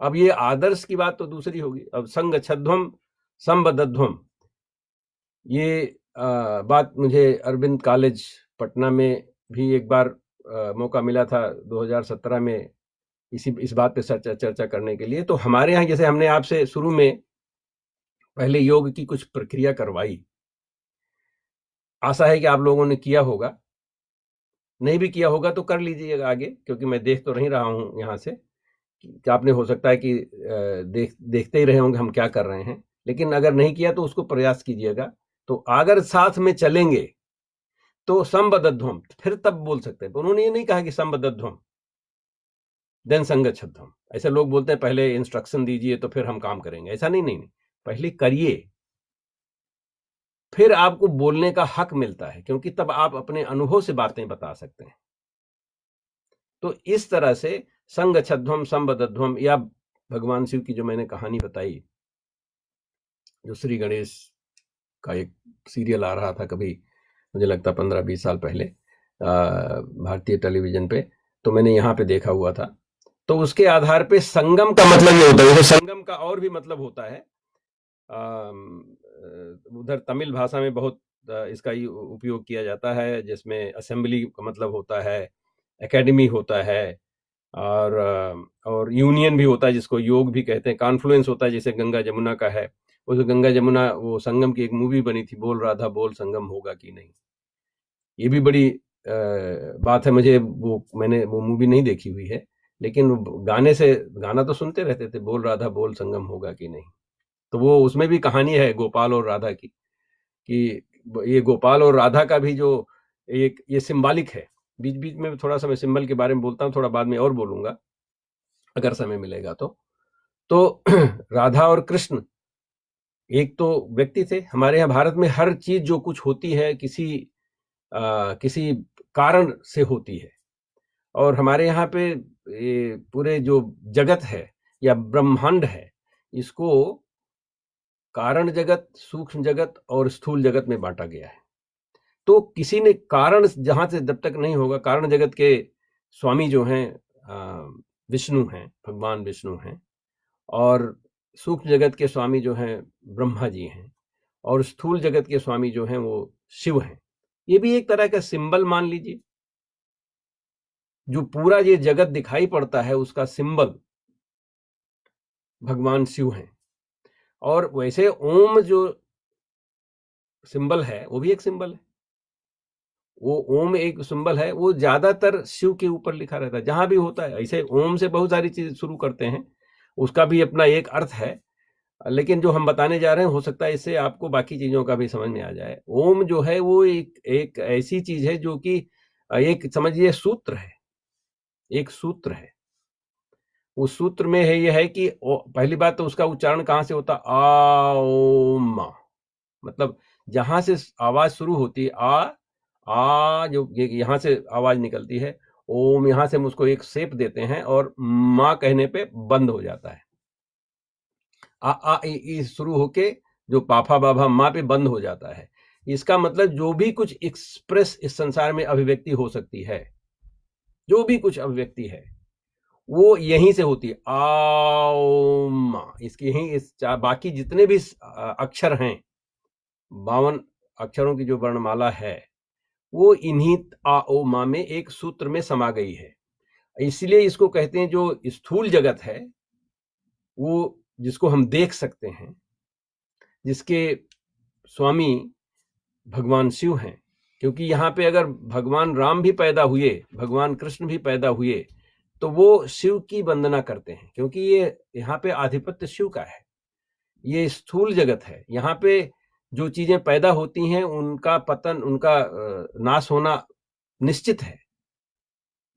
अब ये आदर्श की बात तो दूसरी होगी। अब संग छध्वम संबद्धध्वम, ये बात मुझे अरविंद कॉलेज पटना में भी एक बार मौका मिला था 2017 में इस बात पे चर्चा करने के लिए। तो हमारे यहाँ जैसे हमने आपसे शुरू में पहले योग की कुछ प्रक्रिया करवाई, आशा है कि आप लोगों ने किया होगा, नहीं भी किया होगा तो कर लीजिएगा आगे, क्योंकि मैं देख तो नहीं रहा हूँ यहाँ से कि आपने, हो सकता है कि देखते ही रहे होंगे हम क्या कर रहे हैं, लेकिन अगर नहीं किया तो उसको प्रयास कीजिएगा। तो अगर साथ में चलेंगे तो संबद्धध्वम, फिर तब बोल सकते हैं। तो उन्होंने ये नहीं कहा कि संबद्धध्वम देन संगच्छध्वम। ऐसे लोग बोलते हैं पहले इंस्ट्रक्शन दीजिए तो फिर हम काम करेंगे, ऐसा नहीं, पहले करिए, फिर आपको बोलने का हक मिलता है, क्योंकि तब आप अपने अनुभव से बातें बता सकते हैं। तो इस तरह से संगच्छध्वम संबद्धध्वम, या भगवान शिव की जो मैंने कहानी बताई, जो श्री गणेश का एक सीरियल आ रहा था कभी, मुझे लगता 15-20 साल पहले भारतीय टेलीविजन पे, तो मैंने यहाँ पे देखा हुआ था। तो उसके आधार पे संगम का मतलब ये होता है। संगम का और भी मतलब होता है, उधर तमिल भाषा में बहुत इसका उपयोग किया जाता है, जिसमें असेंबली का मतलब होता है, एकेडमी होता है, और यूनियन भी होता है, जिसको योग भी कहते हैं। कॉन्फ्लुएंस होता है, जैसे गंगा जमुना का है। उस गंगा जमुना, वो संगम की एक मूवी बनी थी, बोल राधा बोल संगम होगा कि नहीं। ये भी बड़ी बात है। मैंने वो मूवी नहीं देखी हुई है, लेकिन गाना तो सुनते रहते थे, बोल राधा बोल संगम होगा कि नहीं। तो वो उसमें भी कहानी है गोपाल और राधा की, कि ये गोपाल और राधा का भी जो एक ये सिंबॉलिक है। बीच बीच में थोड़ा सा मैं सिंबल के बारे में बोलता हूँ, थोड़ा बाद में और बोलूंगा अगर समय मिलेगा तो। तो राधा और कृष्ण एक तो व्यक्ति थे। हमारे यहाँ भारत में हर चीज जो कुछ होती है किसी कारण से होती है, और हमारे यहाँ पे ये पूरे जो जगत है या ब्रह्मांड है, इसको कारण जगत, सूक्ष्म जगत और स्थूल जगत में बांटा गया है। तो किसी ने कारण, जहां से जब तक नहीं होगा, कारण जगत के स्वामी जो हैं विष्णु हैं, भगवान विष्णु हैं, और सूक्ष्म जगत के स्वामी जो हैं ब्रह्मा जी हैं, और स्थूल जगत के स्वामी जो हैं वो शिव हैं। ये भी एक तरह का सिंबल मान लीजिए। जो पूरा ये जगत दिखाई पड़ता है उसका सिंबल भगवान शिव हैं। और वैसे ओम जो सिंबल है वो भी एक सिंबल है। वो ओम एक सिंबल है, वो ज्यादातर शिव के ऊपर लिखा रहता है जहां भी होता है। ऐसे ओम से बहुत सारी चीज शुरू करते हैं, उसका भी अपना एक अर्थ है, लेकिन जो हम बताने जा रहे हैं हो सकता है इससे आपको बाकी चीजों का भी समझ में आ जाए। ओम जो है वो एक ऐसी चीज है जो कि एक समझिए सूत्र है, एक सूत्र है। उस सूत्र में है ये है कि पहली बात तो उसका उच्चारण कहां से होता, आ ओम, मतलब जहां से आवाज शुरू होती है आ जो यहां से आवाज निकलती है, ओम यहां से हम उसको एक शेप देते हैं और माँ कहने पे बंद हो जाता है। आ ई शुरू होके जो पाफा बाभा माँ पे बंद हो जाता है। इसका मतलब जो भी कुछ एक्सप्रेस इस संसार में अभिव्यक्ति हो सकती है, जो भी कुछ अभिव्यक्ति है वो यहीं से होती है, आओम। इसकी यही बाकी जितने भी अक्षर हैं, 52 अक्षरों की जो वर्णमाला है, वो इन्हीं आ ओ मा में एक सूत्र में समा गई है। इसलिए इसको कहते हैं जो स्थूल जगत है, वो जिसको हम देख सकते हैं, जिसके स्वामी भगवान शिव हैं। क्योंकि यहाँ पे अगर भगवान राम भी पैदा हुए, भगवान कृष्ण भी पैदा हुए, तो वो शिव की वंदना करते हैं, क्योंकि ये यहाँ पे आधिपत्य शिव का है। ये स्थूल जगत है, यहाँ पे जो चीजें पैदा होती हैं उनका पतन, उनका नाश होना निश्चित है,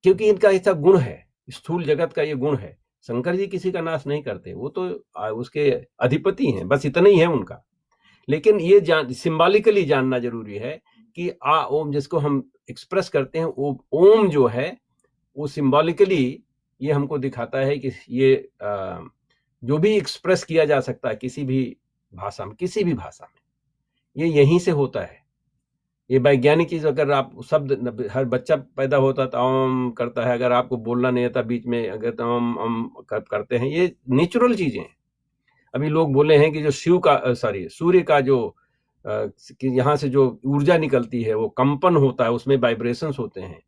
क्योंकि इनका ऐसा गुण है, स्थूल जगत का ये गुण है। शंकर जी किसी का नाश नहीं करते, वो तो उसके अधिपति हैं, बस इतना ही है उनका। लेकिन ये सिंबॉलिकली जानना जरूरी है कि आ ओम जिसको हम एक्सप्रेस करते हैं, ओम जो है वो सिंबॉलिकली ये हमको दिखाता है कि ये जो भी एक्सप्रेस किया जा सकता है किसी भी भाषा में, किसी भी भाषा में, ये यहीं से होता है। ये वैज्ञानिक चीज, अगर आप शब्द, हर बच्चा पैदा होता है तो ओम करता है, अगर आपको बोलना नहीं आता बीच में, अगर तो ओम करते हैं, ये नेचुरल चीजें हैं। अभी लोग बोले हैं कि जो शिव का सूर्य का जो यहाँ से जो ऊर्जा निकलती है वो कंपन होता है, उसमें वाइब्रेशंस होते हैं,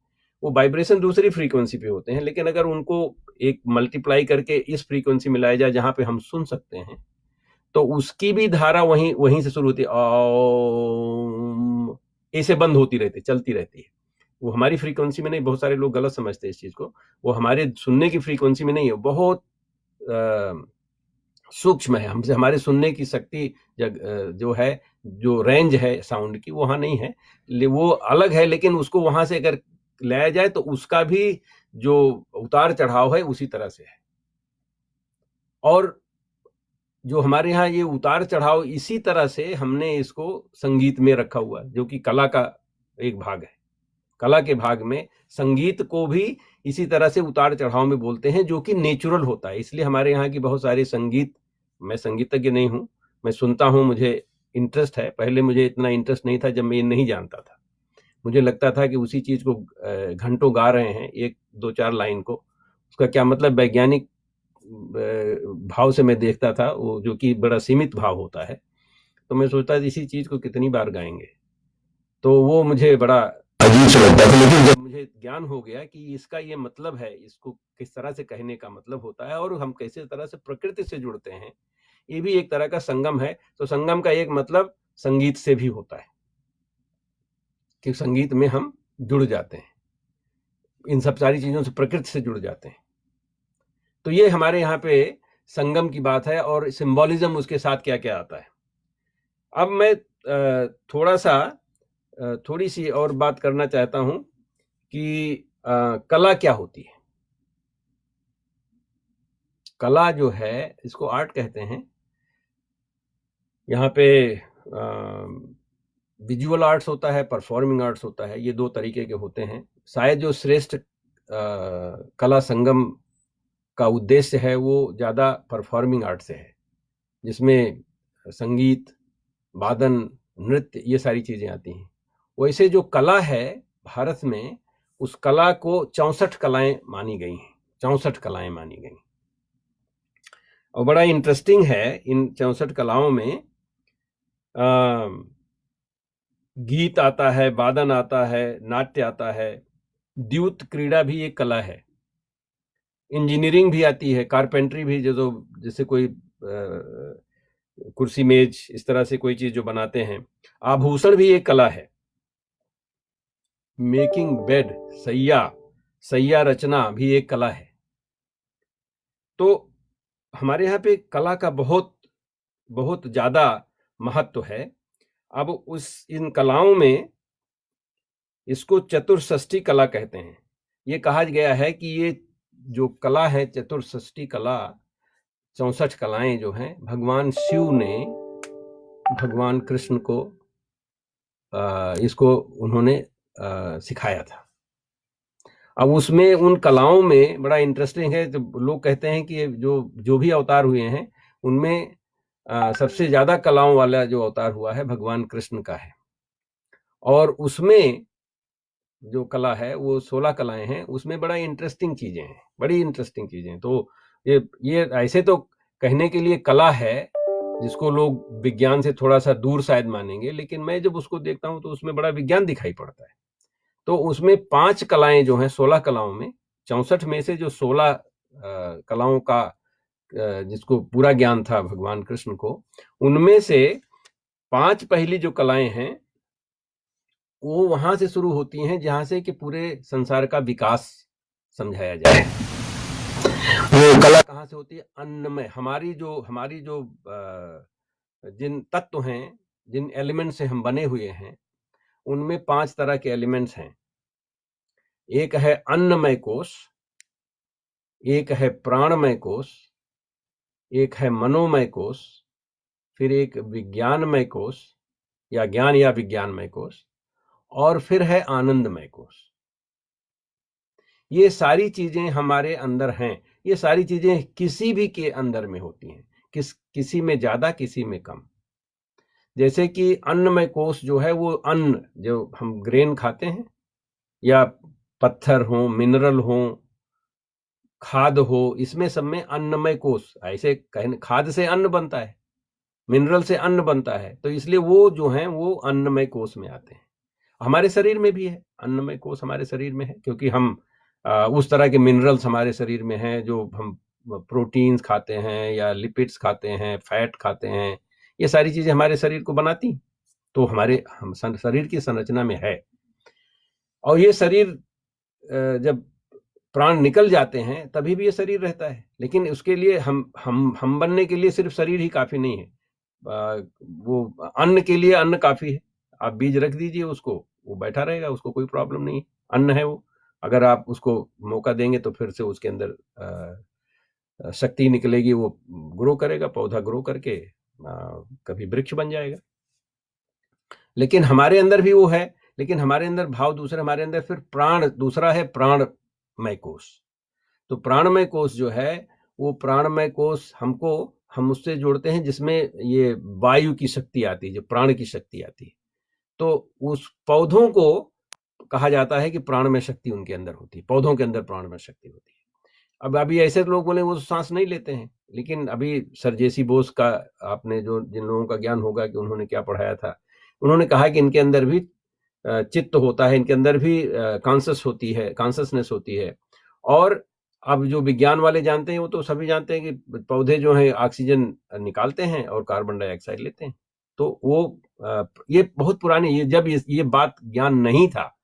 वो वाइब्रेशन दूसरी फ्रीक्वेंसी पे होते हैं, लेकिन अगर उनको एक मल्टीप्लाई करके इस फ्रीक्वेंसी में लाया जाए जहां पे हम सुन सकते हैं, तो उसकी भी धारा वहीं से शुरू होती है, ऐसे बंद होती रहती, चलती रहती है। वो हमारी फ्रीक्वेंसी में नहीं, बहुत सारे लोग गलत समझते हैं इस चीज को, वो हमारे सुनने की फ्रीक्वेंसी में नहीं है, बहुत सूक्ष्म है, हमसे हमारे सुनने की शक्ति जो है, जो रेंज है साउंड की, वहां नहीं है, वो अलग है, लेकिन उसको वहां से अगर लाया जाए तो उसका भी जो उतार चढ़ाव है उसी तरह से है। और जो हमारे यहाँ ये उतार चढ़ाव, इसी तरह से हमने इसको संगीत में रखा हुआ, जो कि कला का एक भाग है। कला के भाग में संगीत को भी इसी तरह से उतार चढ़ाव में बोलते हैं, जो कि नेचुरल होता है। इसलिए हमारे यहाँ की बहुत सारी संगीत, मैं संगीतज्ञ नहीं हूँ, मैं सुनता हूँ, मुझे इंटरेस्ट है। पहले मुझे इतना इंटरेस्ट नहीं था, जब मैं ये नहीं जानता था, मुझे लगता था कि उसी चीज को घंटों गा रहे हैं, एक दो चार लाइन को, उसका क्या मतलब, वैज्ञानिक भाव से मैं देखता था, वो जो कि बड़ा सीमित भाव होता है। तो मैं सोचता था इसी चीज को कितनी बार गाएंगे, तो वो मुझे बड़ा अजीब से लगता था। लेकिन जब मुझे ज्ञान हो गया कि इसका ये मतलब है, इसको किस तरह से कहने का मतलब होता है, और हम कैसे तरह से प्रकृति से जुड़ते हैं, ये भी एक तरह का संगम है। तो संगम का एक मतलब संगीत से भी होता है, कि संगीत में हम जुड़ जाते हैं, इन सब सारी चीजों से, प्रकृति से जुड़ जाते हैं। तो ये हमारे यहाँ पे संगम की बात है, और सिंबॉलिज्म उसके साथ क्या क्या आता है। अब मैं थोड़ी सी और बात करना चाहता हूं कि कला क्या होती है। कला जो है इसको आर्ट कहते हैं। यहाँ पे विजुअल आर्ट्स होता है, परफॉर्मिंग आर्ट्स होता है, ये 2 तरीके के होते हैं। शायद जो श्रेष्ठ कला संगम का उद्देश्य है वो ज़्यादा परफॉर्मिंग आर्ट से है, जिसमें संगीत, वादन, नृत्य ये सारी चीज़ें आती हैं। वैसे जो कला है भारत में, उस कला को 64 कलाएं मानी गई हैं, 64 कलाएं मानी गई। और बड़ा इंटरेस्टिंग है इन 64 कलाओं में गीत आता है, वादन आता है, नाट्य आता है, द्यूत क्रीड़ा भी एक कला है, इंजीनियरिंग भी आती है, कारपेंट्री भी, जो जैसे कोई कुर्सी मेज इस तरह से कोई चीज जो बनाते हैं, आभूषण भी एक कला है, मेकिंग बेड, सैया रचना भी एक कला है। तो हमारे यहाँ पे कला का बहुत बहुत ज्यादा महत्व है। अब इन कलाओं में इसको चतुर्षष्ठी कला कहते हैं। ये कहा गया है कि ये जो कला है चतुर्षष्ठी कला, 64 कलाएं जो हैं, भगवान शिव ने भगवान कृष्ण को इसको उन्होंने सिखाया था। अब उसमें उन कलाओं में बड़ा इंटरेस्टिंग है, तो लोग कहते हैं कि जो भी अवतार हुए हैं उनमें सबसे ज्यादा कलाओं वाला जो अवतार हुआ है भगवान कृष्ण का है। और उसमें जो कला है वो 16 कलाएं हैं, उसमें बड़ा इंटरेस्टिंग चीजें हैं, बड़ी इंटरेस्टिंग चीजें। तो ये ऐसे तो कहने के लिए कला है जिसको लोग विज्ञान से थोड़ा सा दूर शायद मानेंगे, लेकिन मैं जब उसको देखता हूं तो उसमें बड़ा विज्ञान दिखाई पड़ता है। तो उसमें 5 कलाएं जो हैं 16 कलाओं में, 64 में से जो 16 कलाओं का जिसको पूरा ज्ञान था भगवान कृष्ण को, उनमें से 5 पहली जो कलाएं हैं वो वहां से शुरू होती हैं जहां से कि पूरे संसार का विकास समझाया जाए। वो कला कहां से होती है? अन्न में। हमारी जो जिन तत्व हैं, जिन एलिमेंट से हम बने हुए हैं, उनमें 5 तरह के एलिमेंट्स हैं। एक है अन्नमय कोश, एक है प्राणमय कोश, एक है मनोमय कोश, फिर एक विज्ञानमय कोश या ज्ञान या विज्ञानमय कोश, और फिर है आनंदमय कोश। ये सारी चीजें हमारे अंदर हैं। ये सारी चीजें किसी भी के अंदर में होती हैं, किसी में ज्यादा, किसी में कम। जैसे कि अन्नमय कोश जो है वो अन्न जो हम ग्रेन खाते हैं, या पत्थर हो, मिनरल हो, खाद हो, इसमें सब में अन्नमय कोश, ऐसे कहने, खाद से अन्न बनता है, मिनरल से अन्न बनता है, तो इसलिए वो जो हैं वो अन्नमय कोश में आते हैं। हमारे शरीर में भी है अन्नमय कोश, हमारे शरीर में है, क्योंकि हम उस तरह के मिनरल्स हमारे शरीर में हैं जो हम प्रोटीन्स खाते हैं या लिपिड्स खाते हैं, फैट खाते हैं, ये सारी चीजें हमारे शरीर को बनाती, तो हम शरीर की संरचना में है। और ये शरीर जब प्राण निकल जाते हैं तभी भी ये शरीर रहता है, लेकिन उसके लिए हम बनने के लिए सिर्फ शरीर ही काफी नहीं है, वो अन्न के लिए अन्न काफी है। आप बीज रख दीजिए उसको, वो बैठा रहेगा, उसको कोई प्रॉब्लम नहीं है, अन्न है वो। अगर आप उसको मौका देंगे तो फिर से उसके अंदर शक्ति निकलेगी, वो ग्रो करेगा, पौधा ग्रो करके कभी वृक्ष बन जाएगा। लेकिन हमारे अंदर भी वो है, लेकिन हमारे अंदर भाव दूसरे, हमारे अंदर फिर प्राण दूसरा है, प्राणमय कोश। तो प्राणमय कोश जो है वो प्राणमय कोश हम उससे जोड़ते हैं जिसमें ये वायु की शक्ति आती है, जो प्राण की शक्ति आती है। तो उस पौधों को कहा जाता है कि प्राणमय शक्ति उनके अंदर होती है, पौधों के अंदर प्राणमय शक्ति होती है। अब अभी ऐसे लोग बोले वो सांस नहीं लेते हैं, लेकिन अभी सर जेसी बोस का, आपने जिन लोगों का ज्ञान होगा कि उन्होंने क्या पढ़ाया था, उन्होंने कहा कि इनके अंदर भी चित्त होता है, इनके अंदर भी कॉन्शसनेस होती है। और अब जो विज्ञान वाले जानते हैं वो तो सभी जानते हैं कि पौधे जो हैं ऑक्सीजन निकालते हैं और कार्बन डाइऑक्साइड लेते हैं। तो वो ये बहुत पुरानी, ये जब ये बात ज्ञान नहीं था,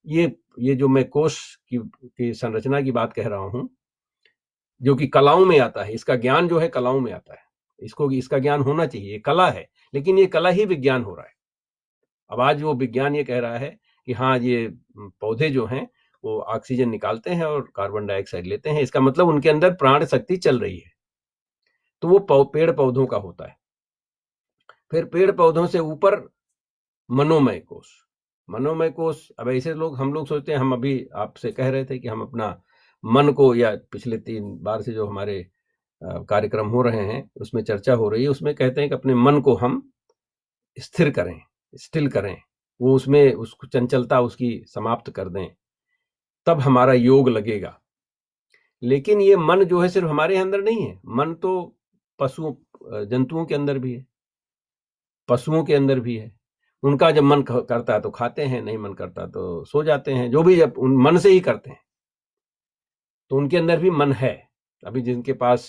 ये जो मैं कोश की संरचना की बात कह रहा हूं, जो कि कलाओं में आता है, इसका ज्ञान जो है कलाओं में आता है, इसका ज्ञान होना चाहिए, ये कला है, लेकिन ये कला ही विज्ञान हो रहा है। अब आज वो विज्ञान ये कह रहा है कि हाँ, ये पौधे जो हैं वो ऑक्सीजन निकालते हैं और कार्बन डाइऑक्साइड लेते हैं, इसका मतलब उनके अंदर प्राण शक्ति चल रही है। तो वो पेड़ पौधों का होता है। फिर पेड़ पौधों से ऊपर मनोमय कोश। मनोमय कोश, अब ऐसे हम लोग सोचते हैं, हम अभी आपसे कह रहे थे कि हम अपना मन को, या पिछले 3 बार से जो हमारे कार्यक्रम हो रहे हैं उसमें चर्चा हो रही है, उसमें कहते हैं कि अपने मन को हम स्थिर करें, स्टिल करें, वो उसमें उसको चंचलता उसकी समाप्त कर दें, तब हमारा योग लगेगा। लेकिन ये मन जो है सिर्फ हमारे अंदर नहीं है, मन तो पशुओं जंतुओं के अंदर भी है, पशुओं के अंदर भी है। उनका जब मन करता है तो खाते हैं, नहीं मन करता तो सो जाते हैं, जो भी जब उन मन से ही करते हैं, तो उनके अंदर भी मन है। अभी जिनके पास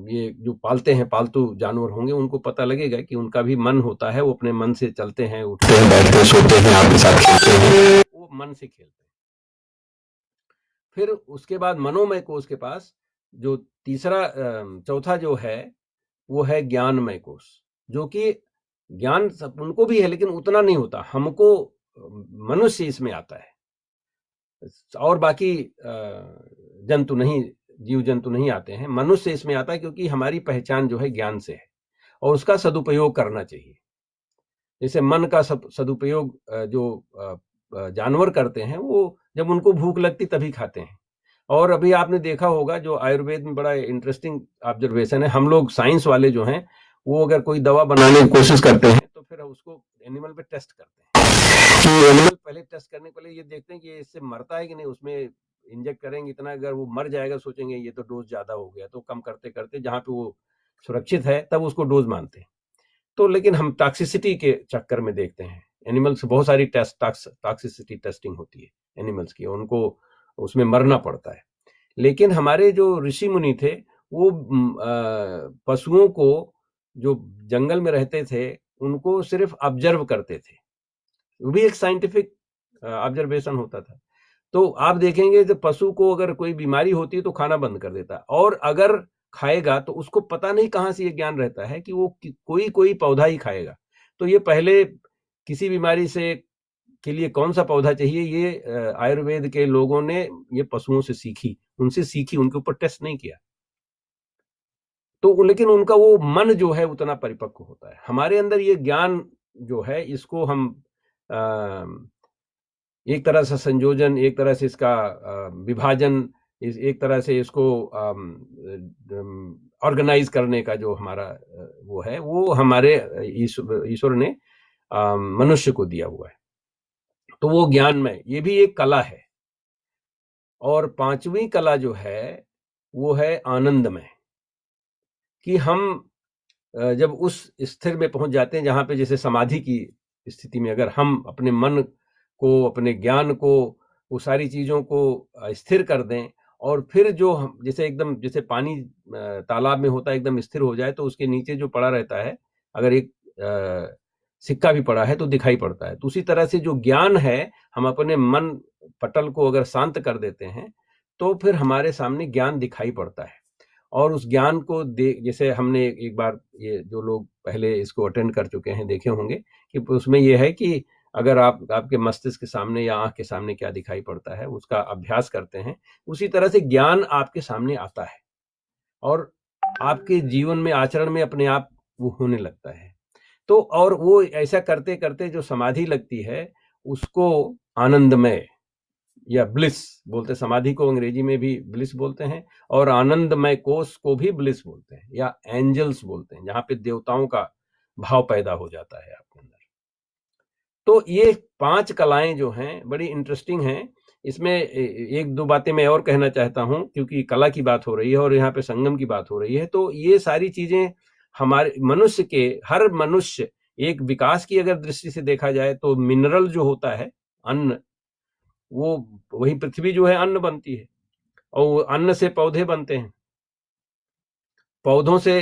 ये जो पालते हैं, पालतू जानवर होंगे, उनको पता लगेगा कि उनका भी मन होता है, वो अपने मन से चलते हैं, उठते हैं, बैठते हैं, सोते हैं, आपके साथ खेलते हैं, वो मन से खेलते हैं। फिर उसके बाद मनोमय कोश के पास जो चौथा जो है वो है ज्ञानमय कोश, जो कि ज्ञान सब उनको भी है लेकिन उतना नहीं होता, हमको मनुष्य इसमें आता है, और बाकी जंतु नहीं, जीव जंतु नहीं आते हैं। मनुष्य इसमें आता है क्योंकि हमारी पहचान जो है ज्ञान से है, और उसका सदुपयोग करना चाहिए। जैसे मन का सदुपयोग जो जानवर करते हैं, वो जब उनको भूख लगती तभी खाते हैं। और अभी आपने देखा होगा, जो आयुर्वेद में बड़ा इंटरेस्टिंग ऑब्जर्वेशन है, हम लोग साइंस वाले जो हैं, वो अगर कोई दवा बनाने की कोशिश करते हैं तो फिर उसको एनिमल पे टेस्ट करते हैं। एनिमल पहले टेस्ट करने के लिए ये देखते हैं कि इससे मरता है कि नहीं, उसमें इंजेक्ट करेंगे इतना, अगर वो मर जाएगा सोचेंगे ये तो डोज ज्यादा हो गया, तो कम करते करते जहां पे वो सुरक्षित है तब उसको डोज मानते हैं। तो लेकिन हम टॉक्सिसिटी के चक्कर में देखते हैं, एनिमल्स बहुत सारी टॉक्सिसिटी टेस्टिंग होती है एनिमल्स की, उनको उसमें मरना पड़ता है। लेकिन हमारे जो ऋषि मुनि थे, वो पशुओं को, जो जंगल में रहते थे, उनको सिर्फ ऑब्जर्व करते थे। वो भी एक साइंटिफिक ऑब्जर्वेशन होता था। तो आप देखेंगे तो पशु को अगर कोई बीमारी होती है तो खाना बंद कर देता है, और अगर खाएगा तो उसको पता नहीं कहां से ये ज्ञान रहता है कि वो कोई पौधा ही खाएगा। तो ये पहले किसी बीमारी से के लिए कौन सा पौधा चाहिए, ये आयुर्वेद के लोगों ने ये पशुओं से सीखी, उनसे सीखी, उनके ऊपर टेस्ट नहीं किया। तो लेकिन उनका वो मन जो है उतना परिपक्व होता है। हमारे अंदर ये ज्ञान जो है, इसको हम एक तरह से संयोजन, एक तरह से इसका विभाजन, एक तरह से इसको ऑर्गेनाइज करने का जो हमारा वो है, वो हमारे ईश्वर ने मनुष्य को दिया हुआ है। तो वो ज्ञान में ये भी एक कला है। और 5वीं कला जो है वो है आनंदमय, कि हम जब उस स्थिर में पहुंच जाते हैं जहां पे, जैसे समाधि की स्थिति में अगर हम अपने मन को, अपने ज्ञान को, वो सारी चीजों को स्थिर कर दें, और फिर जो हम जैसे एकदम, जैसे पानी तालाब में होता है एकदम स्थिर हो जाए, तो उसके नीचे जो पड़ा रहता है, अगर एक सिक्का भी पड़ा है तो दिखाई पड़ता है। तो उसी तरह से जो ज्ञान है, हम अपने मन पटल को अगर शांत कर देते हैं तो फिर हमारे सामने ज्ञान दिखाई पड़ता है। और उस ज्ञान को जैसे हमने एक बार, ये जो लोग पहले इसको अटेंड कर चुके हैं देखे होंगे, कि उसमें ये है कि अगर आपके मस्तिष्क के सामने या आंख के सामने क्या दिखाई पड़ता है, उसका अभ्यास करते हैं, उसी तरह से ज्ञान आपके सामने आता है और आपके जीवन में, आचरण में अपने आप वो होने लगता है। तो और वो ऐसा करते करते जो समाधि लगती है, उसको आनंदमय या ब्लिस बोलते, समाधि को अंग्रेजी में भी ब्लिस बोलते हैं, और आनंदमय कोष को भी ब्लिस बोलते हैं, या एंजल्स बोलते हैं, जहां पे देवताओं का भाव पैदा हो जाता है आपके अंदर। तो ये 5 कलाएं जो हैं बड़ी इंटरेस्टिंग हैं। इसमें एक दो बातें मैं और कहना चाहता हूं, क्योंकि कला की बात हो रही है और यहाँ पे संगम की बात हो रही है। तो ये सारी चीजें हमारे मनुष्य के, हर मनुष्य, एक विकास की अगर दृष्टि से देखा जाए तो मिनरल जो होता है, अन्न, वो वही पृथ्वी जो है अन्न बनती है, और अन्न से पौधे बनते हैं, पौधों से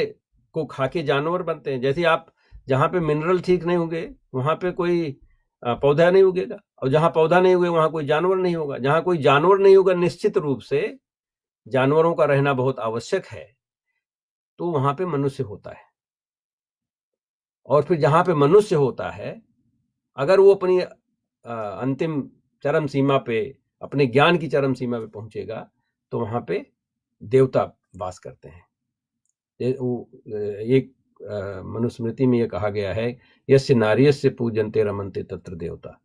को खा के जानवर बनते हैं। जैसे आप जहां पे मिनरल ठीक नहीं होंगे वहां पे कोई पौधा नहीं उगेगा, और जहां पौधा नहीं उगे वहां कोई जानवर नहीं होगा, जहां कोई जानवर नहीं होगा, निश्चित रूप से जानवरों का रहना बहुत आवश्यक है, तो वहां पे मनुष्य होता है। और फिर जहां पे मनुष्य होता है, अगर वो अपनी अंतिम चरम सीमा पे, अपने ज्ञान की चरम सीमा पे पहुंचेगा, तो वहां पे देवता वास करते हैं। एक मनुस्मृति में ये कहा गया है, यस्य नार्यस्य पूजन्ते रमन्ते तत्र देवता।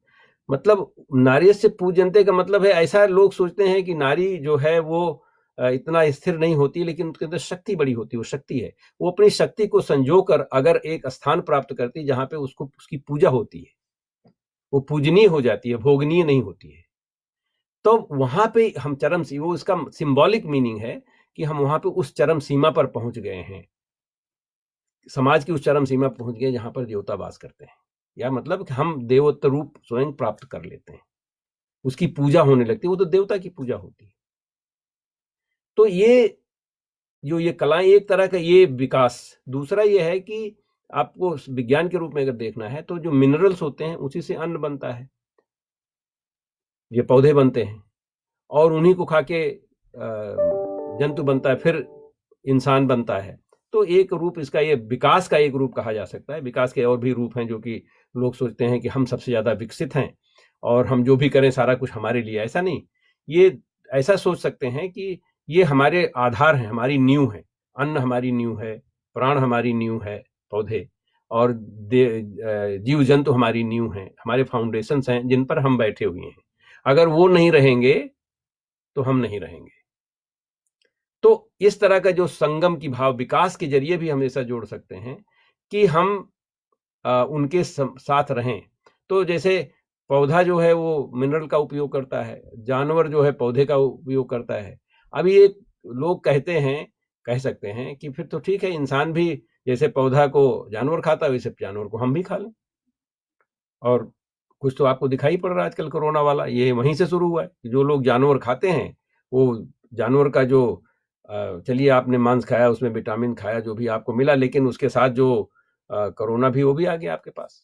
मतलब नार्यस्य पूजन्ते का मतलब है, ऐसा लोग सोचते हैं कि नारी जो है वो इतना स्थिर नहीं होती, लेकिन उसके अंदर शक्ति बड़ी होती है, वो शक्ति है। वो अपनी शक्ति को संजोकर अगर एक स्थान प्राप्त करती है जहां पे उसको उसकी पूजा होती है, वो पूजनीय हो जाती है, भोगनीय नहीं होती है, तो वहां पे हम चरम सी, वो इसका सिंबॉलिक मीनिंग है कि हम वहां पे उस चरम सीमा पर पहुंच गए हैं, समाज की उस चरम सीमा पर पहुंच गए जहां पर देवता वास करते हैं, या मतलब कि हम देवत्व रूप स्वयं प्राप्त कर लेते हैं, उसकी पूजा होने लगती है, वो तो देवता की पूजा होती है। तो ये जो ये कलाएं, एक तरह का ये विकास। दूसरा ये है कि आपको विज्ञान के रूप में अगर देखना है तो जो मिनरल्स होते हैं उसी से अन्न बनता है, ये पौधे बनते हैं और उन्हीं को खा के जंतु बनता है, फिर इंसान बनता है। तो एक रूप इसका, ये विकास का एक रूप कहा जा सकता है। विकास के और भी रूप हैं जो कि लोग सोचते हैं कि हम सबसे ज्यादा विकसित हैं और हम जो भी करें सारा कुछ हमारे लिए। ऐसा नहीं, ये ऐसा सोच सकते हैं कि ये हमारे आधार हैं, हमारी नींव है, अन्न हमारी नींव है, प्राण हमारी नींव है, पौधे और जीव जंतु हमारी नींव है, हमारे फाउंडेशन हैं जिन पर हम बैठे हुए हैं। अगर वो नहीं रहेंगे तो हम नहीं रहेंगे। तो इस तरह का जो संगम की भाव, विकास के जरिए भी हम ऐसा जोड़ सकते हैं कि हम उनके साथ रहें। तो जैसे पौधा जो है वो मिनरल का उपयोग करता है, जानवर जो है पौधे का उपयोग करता है। अभी ये लोग कहते हैं, कह सकते हैं कि फिर तो ठीक है, इंसान भी जैसे पौधा को जानवर खाता है वैसे जानवर को हम भी खा लें। और कुछ तो आपको दिखाई पड़ रहा है आजकल, कोरोना वाला ये वहीं से शुरू हुआ है। जो लोग जानवर खाते हैं वो जानवर का जो चलिए आपने मांस खाया, उसमें विटामिन खाया, जो भी आपको मिला, लेकिन उसके साथ जो कोरोना भी वो भी आ गया आपके पास।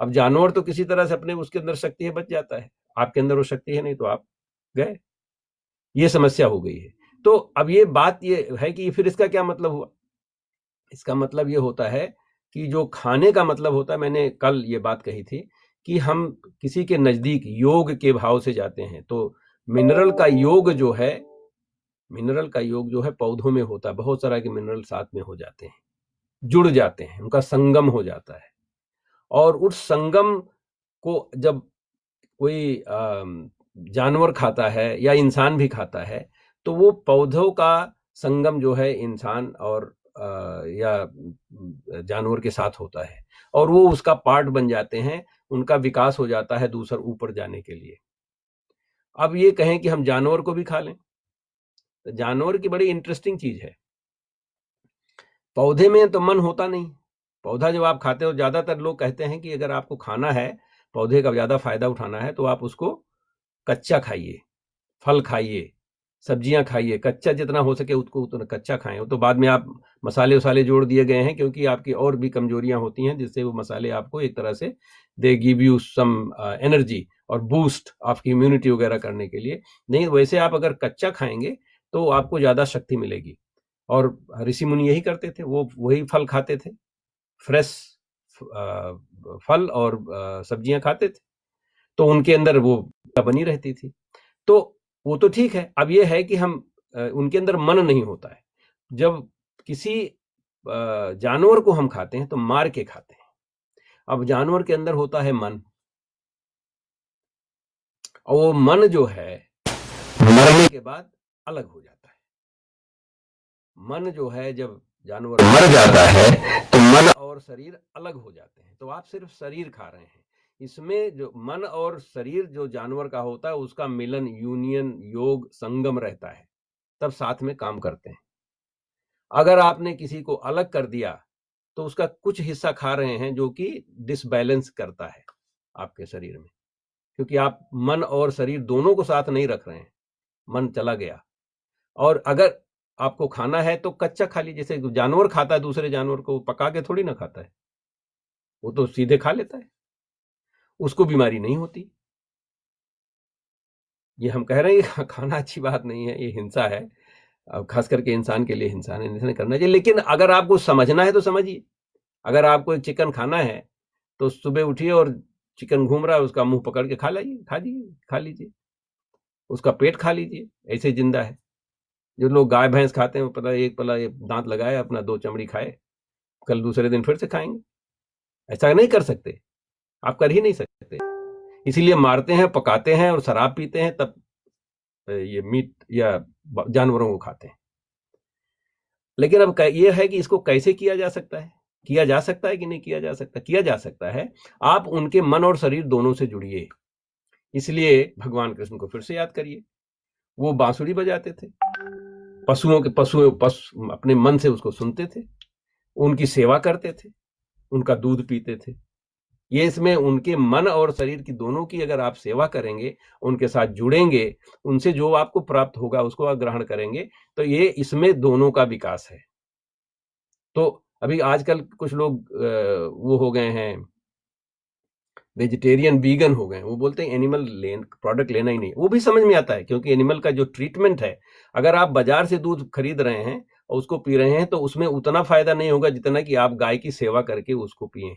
अब जानवर तो किसी तरह से अपने उसके अंदर शक्ति है, बच जाता है, आपके अंदर वो शक्ति है नहीं तो आप गए। ये समस्या हो गई है। तो अब ये बात ये है कि फिर इसका क्या मतलब हुआ? इसका मतलब ये होता है कि जो खाने का मतलब होता है, मैंने कल ये बात कही थी कि हम किसी के नजदीक योग के भाव से जाते हैं। तो मिनरल का योग जो है, मिनरल का योग जो है पौधों में होता है, बहुत सारा के मिनरल साथ में हो जाते हैं, जुड़ जाते हैं, उनका संगम हो जाता है। और उस संगम को जब कोई जानवर खाता है या इंसान भी खाता है तो वो पौधों का संगम जो है इंसान और या जानवर के साथ होता है और वो उसका पार्ट बन जाते हैं, उनका विकास हो जाता है दूसरा ऊपर जाने के लिए। अब ये कहें कि हम जानवर को भी खा लें, तो जानवर की बड़ी इंटरेस्टिंग चीज है। पौधे में तो मन होता नहीं। पौधा जब आप खाते हो, ज्यादातर लोग कहते हैं कि अगर आपको खाना है, पौधे का ज्यादा फायदा उठाना है तो आप उसको कच्चा खाइए, फल खाइए, सब्जियां खाइए, कच्चा जितना हो सके उसको उतना कच्चा खाएं। तो बाद में आप मसाले वसाले जोड़ दिए गए हैं क्योंकि आपकी और भी कमजोरियां होती हैं, जिससे वो मसाले आपको एक तरह से दे गिव यू सम एनर्जी और बूस्ट आपकी इम्यूनिटी वगैरह करने के लिए। नहीं, वैसे आप अगर कच्चा खाएंगे तो आपको ज्यादा शक्ति मिलेगी। और ऋषि मुनि यही करते थे, वो वही फल खाते थे, फ्रेश फल और सब्जियां खाते थे, तो उनके अंदर वो बनी रहती थी। तो वो तो ठीक है। अब ये है कि हम उनके अंदर मन नहीं होता है। जब किसी जानवर को हम खाते हैं तो मार के खाते हैं। अब जानवर के अंदर होता है मन, और वो मन जो है मरने के बाद अलग हो जाता है। मन जो है जब जानवर मर जाता है तो मन और शरीर अलग हो जाते हैं, तो आप सिर्फ शरीर खा रहे हैं। इसमें जो मन और शरीर जो जानवर का होता है उसका मिलन, यूनियन, योग, संगम रहता है, तब साथ में काम करते हैं। अगर आपने किसी को अलग कर दिया तो उसका कुछ हिस्सा खा रहे हैं जो कि डिसबैलेंस करता है आपके शरीर में, क्योंकि आप मन और शरीर दोनों को साथ नहीं रख रहे हैं, मन चला गया। और अगर आपको खाना है तो कच्चा खा लीजिए। जैसे जानवर खाता है दूसरे जानवर को, पका के थोड़ी ना खाता है, वो तो सीधे खा लेता है, उसको बीमारी नहीं होती। ये हम कह रहे हैं खाना अच्छी बात नहीं है, ये हिंसा है। अब खास करके इंसान के लिए हिंसा नहीं करना चाहिए। लेकिन अगर आपको समझना है तो समझिए। अगर आपको एक चिकन खाना है तो सुबह उठिए और चिकन घूम रहा है, उसका मुंह पकड़ के खा लीजिए, खा लीजिए, उसका पेट खा लीजिए, ऐसे जिंदा है। जो लोग गाय भैंस खाते हैं वो पता एक पला ये दांत लगाए अपना 2 चमड़ी खाए, कल दूसरे दिन फिर से खाएंगे। ऐसा नहीं कर सकते, आप कर ही नहीं सकते। इसीलिए मारते हैं, पकाते हैं और शराब पीते हैं, तब ये मीट या जानवरों को खाते हैं। लेकिन अब ये है कि इसको कैसे किया जा सकता है? किया जा सकता है कि नहीं किया जा सकता? किया जा सकता है। आप उनके मन और शरीर दोनों से जुड़िए। इसलिए भगवान कृष्ण को फिर से याद करिए। वो बांसुरी बजाते थे, पशु अपने मन से उसको सुनते थे, उनकी सेवा करते थे, उनका दूध पीते थे। ये इसमें उनके मन और शरीर की दोनों की अगर आप सेवा करेंगे, उनके साथ जुड़ेंगे, उनसे जो आपको प्राप्त होगा उसको आप ग्रहण करेंगे, तो ये इसमें दोनों का विकास है। तो अभी आजकल कुछ लोग वो हो गए हैं, वेजिटेरियन वीगन हो गए, वो बोलते हैं एनिमल प्रोडक्ट लेना ही नहीं। वो भी समझ में आता है, क्योंकि एनिमल का जो ट्रीटमेंट है, अगर आप बाजार से दूध खरीद रहे हैं और उसको पी रहे हैं तो उसमें उतना फायदा नहीं होगा जितना कि आप गाय की सेवा करके उसको पिए,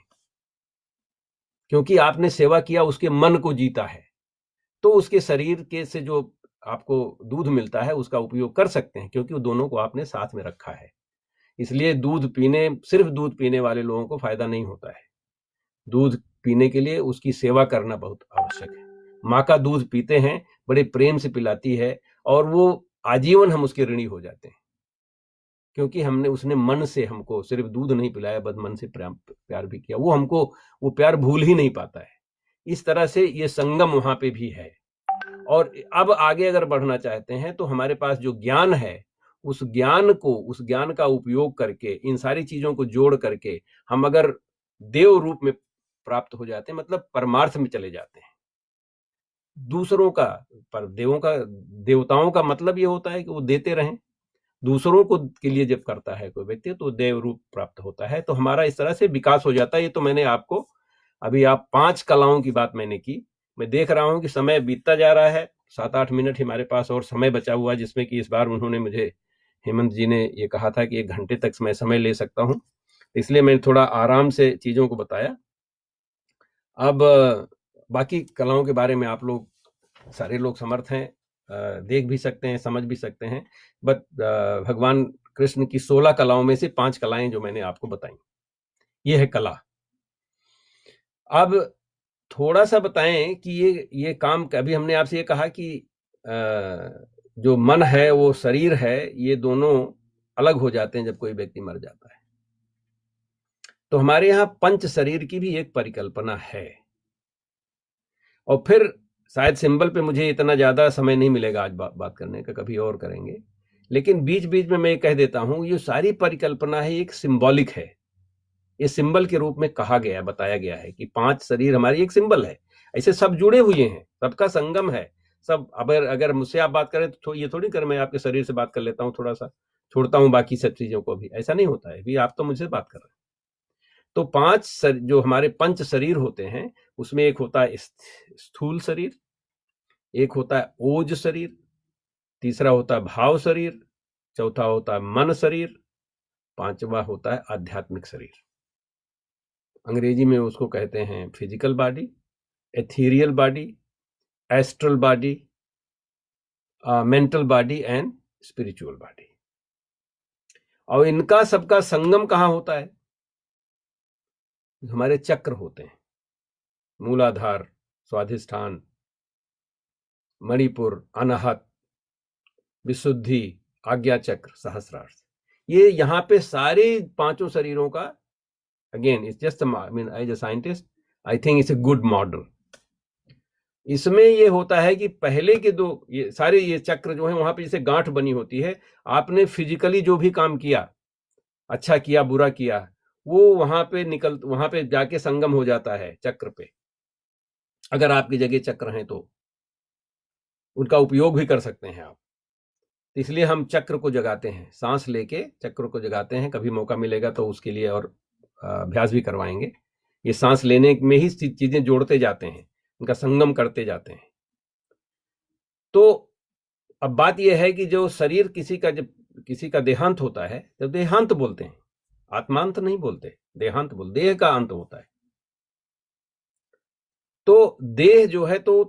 क्योंकि आपने सेवा किया, उसके मन को जीता है, तो उसके शरीर के से जो आपको दूध मिलता है उसका उपयोग कर सकते हैं, क्योंकि वो दोनों को आपने साथ में रखा है। इसलिए सिर्फ दूध पीने वाले लोगों को फायदा नहीं होता है। दूध पीने के लिए उसकी सेवा करना बहुत आवश्यक है। माँ का दूध पीते हैं, बड़े प्रेम से पिलाती है, और वो आजीवन हम उसके ऋणी हो जाते हैं, क्योंकि उसने मन से हमको सिर्फ दूध नहीं पिलाया, बस मन से प्यार भी किया। वो हमको वो प्यार भूल ही नहीं पाता है। इस तरह से ये संगम वहां पे भी है। और अब आगे अगर बढ़ना चाहते हैं तो हमारे पास जो ज्ञान है, उस ज्ञान का उपयोग करके, इन सारी चीजों को जोड़ करके हम अगर देव रूप में प्राप्त हो जाते हैं, मतलब परमार्थ में चले जाते हैं। दूसरों का, पर देवताओं का मतलब ये होता है कि वो देते रहें। दूसरों को के लिए जब करता है कोई व्यक्ति, तो देव रूप प्राप्त होता है। तो हमारा इस तरह से विकास हो जाता है। ये तो मैंने आपको अभी 5 कलाओं की बात मैंने की। मैं देख रहा हूं कि समय बीतता जा रहा है, 7-8 मिनट हमारे पास और समय बचा हुआ, जिसमें कि इस बार उन्होंने मुझे, हेमंत जी ने ये कहा था कि 1 घंटे तक मैं समय ले सकता हूं, इसलिए मैंने थोड़ा आराम से चीजों को बताया। अब बाकी कलाओं के बारे में आप लोग सारे लोग समर्थ हैं, देख भी सकते हैं, समझ भी सकते हैं। बट भगवान कृष्ण की 16 कलाओं में से 5 कलाएं जो मैंने आपको बताई, ये है कला। अब थोड़ा सा बताएं कि ये काम, अभी हमने आपसे ये कहा कि जो मन है वो शरीर है, ये दोनों अलग हो जाते हैं जब कोई व्यक्ति मर जाता है। तो हमारे यहाँ पंच शरीर की भी एक परिकल्पना है, और फिर शायद सिंबल पे मुझे इतना ज्यादा समय नहीं मिलेगा आज बात करने का, कभी और करेंगे। लेकिन बीच बीच में मैं कह देता हूं, ये सारी परिकल्पना है, एक सिंबॉलिक है। ये सिंबल के रूप में कहा गया, बताया गया है कि 5 शरीर हमारी एक सिंबल है। ऐसे सब जुड़े हुए हैं, सबका संगम है सब। अगर मुझसे आप बात करें तो ये थोड़ी कर मैं आपके शरीर से बात कर लेता हूँ, थोड़ा सा छोड़ता हूँ बाकी सब चीजों को भी, ऐसा नहीं होता है। भी आप तो मुझसे बात कर रहे हैं। तो 5 जो हमारे पंच शरीर होते हैं, उसमें एक होता है स्थूल शरीर, एक होता है ओज शरीर, तीसरा होता है भाव शरीर, चौथा होता है मन शरीर, 5वां होता है आध्यात्मिक शरीर। अंग्रेजी में उसको कहते हैं physical body, ethereal body, astral body, mental body and spiritual body. और इनका सबका संगम कहां होता है? हमारे चक्र होते हैं, मूलाधार, स्वाधिष्ठान, मणिपुर, अनाहत, विशुद्धि, आज्ञा चक्र, सहस्रार्थ। ये यहाँ पे सारे 5 शरीरों का, again it's just as a scientist I think it's a good model. इसमें ये होता है कि पहले के 2 ये सारे ये चक्र जो है, वहां पे जैसे गांठ बनी होती है, आपने फिजिकली जो भी काम किया, अच्छा किया बुरा किया, वो वहां पे जाके संगम हो जाता है चक्र पे। अगर आपकी जगह चक्र हैं तो उनका उपयोग भी कर सकते हैं आप। इसलिए हम चक्र को जगाते हैं, सांस लेके चक्र को जगाते हैं। कभी मौका मिलेगा तो उसके लिए और अभ्यास भी करवाएंगे। ये सांस लेने में ही चीजें जोड़ते जाते हैं, उनका संगम करते जाते हैं। तो अब बात यह है कि जो शरीर जब किसी का देहांत होता है, तो देहांत बोलते हैं, आत्मांत नहीं बोलते, देहांत देह का अंत होता है। तो देह जो है तो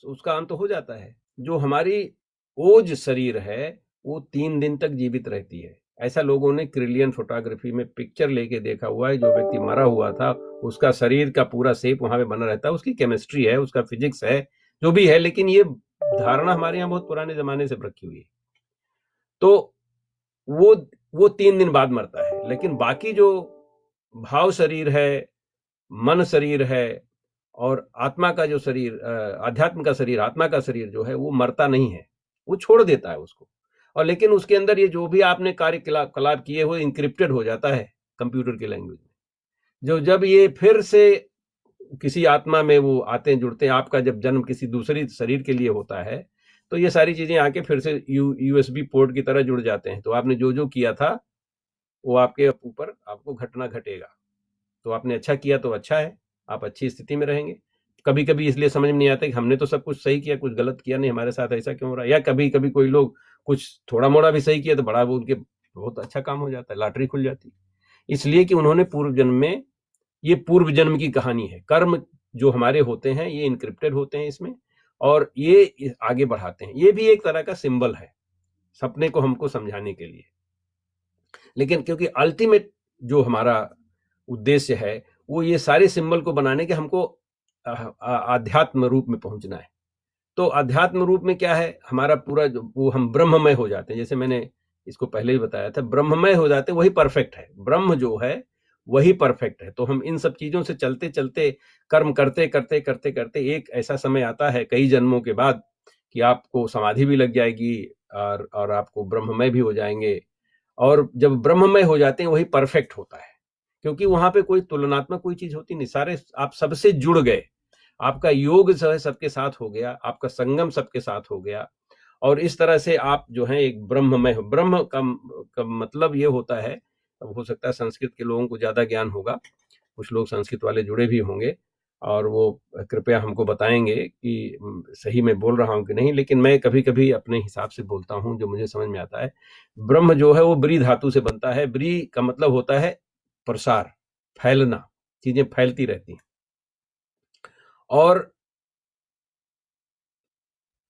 उसका अंत हो जाता है। जो हमारी ओज शरीर है, वो 3 दिन तक जीवित रहती है। ऐसा लोगों ने क्रिलियन फोटोग्राफी में पिक्चर लेके देखा हुआ है। जो व्यक्ति मरा हुआ था उसका शरीर का पूरा शेप वहां पे बना रहता है। उसकी केमिस्ट्री है, उसका फिजिक्स है, जो भी है, लेकिन ये धारणा हमारे यहाँ बहुत पुराने जमाने से रखी हुई है। तो वो 3 दिन बाद मरता है, लेकिन बाकी जो भाव शरीर है, मन शरीर है और आत्मा का जो शरीर, आध्यात्म का शरीर, आत्मा का शरीर जो है वो मरता नहीं है, वो छोड़ देता है उसको। और लेकिन उसके अंदर ये जो भी आपने कार्यकलाप किए हुए इंक्रिप्टेड हो जाता है कंप्यूटर की लैंग्वेज में। जो जब ये फिर से किसी आत्मा में वो आते हैं, जुड़ते हैं, आपका जब जन्म किसी दूसरी शरीर के लिए होता है, तो ये सारी चीजें आके फिर से यूएसबी पोर्ट की तरह जुड़ जाते हैं। तो आपने जो जो किया था वो आपके ऊपर आपको घटना घटेगा। तो आपने अच्छा किया तो अच्छा है, आप अच्छी स्थिति में रहेंगे। कभी कभी इसलिए समझ में नहीं आता कि हमने तो सब कुछ सही किया, कुछ गलत किया नहीं, हमारे साथ ऐसा क्यों हो रहा है। या कभी कभी कोई लोग कुछ थोड़ा मोड़ा भी सही किया तो बड़ा वो उनके बहुत अच्छा काम हो जाता है, लॉटरी खुल जाती है। इसलिए कि उन्होंने पूर्व जन्म में, ये पूर्व जन्म की कहानी है। कर्म जो हमारे होते हैं ये इनक्रिप्टेड होते हैं इसमें, और ये आगे बढ़ाते हैं। ये भी एक तरह का सिंबल है सपने को हमको समझाने के लिए। लेकिन क्योंकि अल्टीमेट जो हमारा उद्देश्य है वो ये सारे सिंबल को बनाने के, हमको आध्यात्म रूप में पहुंचना है। तो अध्यात्म रूप में क्या है, हमारा पूरा जो वो हम ब्रह्ममय हो जाते हैं। जैसे मैंने इसको पहले ही बताया था, ब्रह्ममय हो जाते हैं, वही परफेक्ट है। ब्रह्म जो है वही परफेक्ट है। तो हम इन सब चीजों से चलते चलते, कर्म करते करते करते करते एक ऐसा समय आता है कई जन्मों के बाद कि आपको समाधि भी लग जाएगी और आपको ब्रह्ममय भी हो जाएंगे। और जब ब्रह्ममय हो जाते हैं वही परफेक्ट होता है, क्योंकि वहां पे कोई तुलनात्मक कोई चीज होती नहीं। सारे आप सबसे जुड़ गए, आपका योग जो है सबके साथ हो गया, आपका संगम सबके साथ हो गया, और इस तरह से आप जो है एक ब्रह्ममय हो। ब्रह्म का मतलब ये होता है, अब हो सकता है संस्कृत के लोगों को ज्यादा ज्ञान होगा, कुछ लोग संस्कृत वाले जुड़े भी होंगे और वो कृपया हमको बताएंगे कि सही मैं बोल रहा हूं कि नहीं, लेकिन मैं कभी कभी अपने हिसाब से बोलता हूं जो मुझे समझ में आता है। ब्रह्म जो है वो ब्री धातु से बनता है। ब्री का मतलब होता है प्रसार, फैलना, चीजें फैलती रहती हैं। और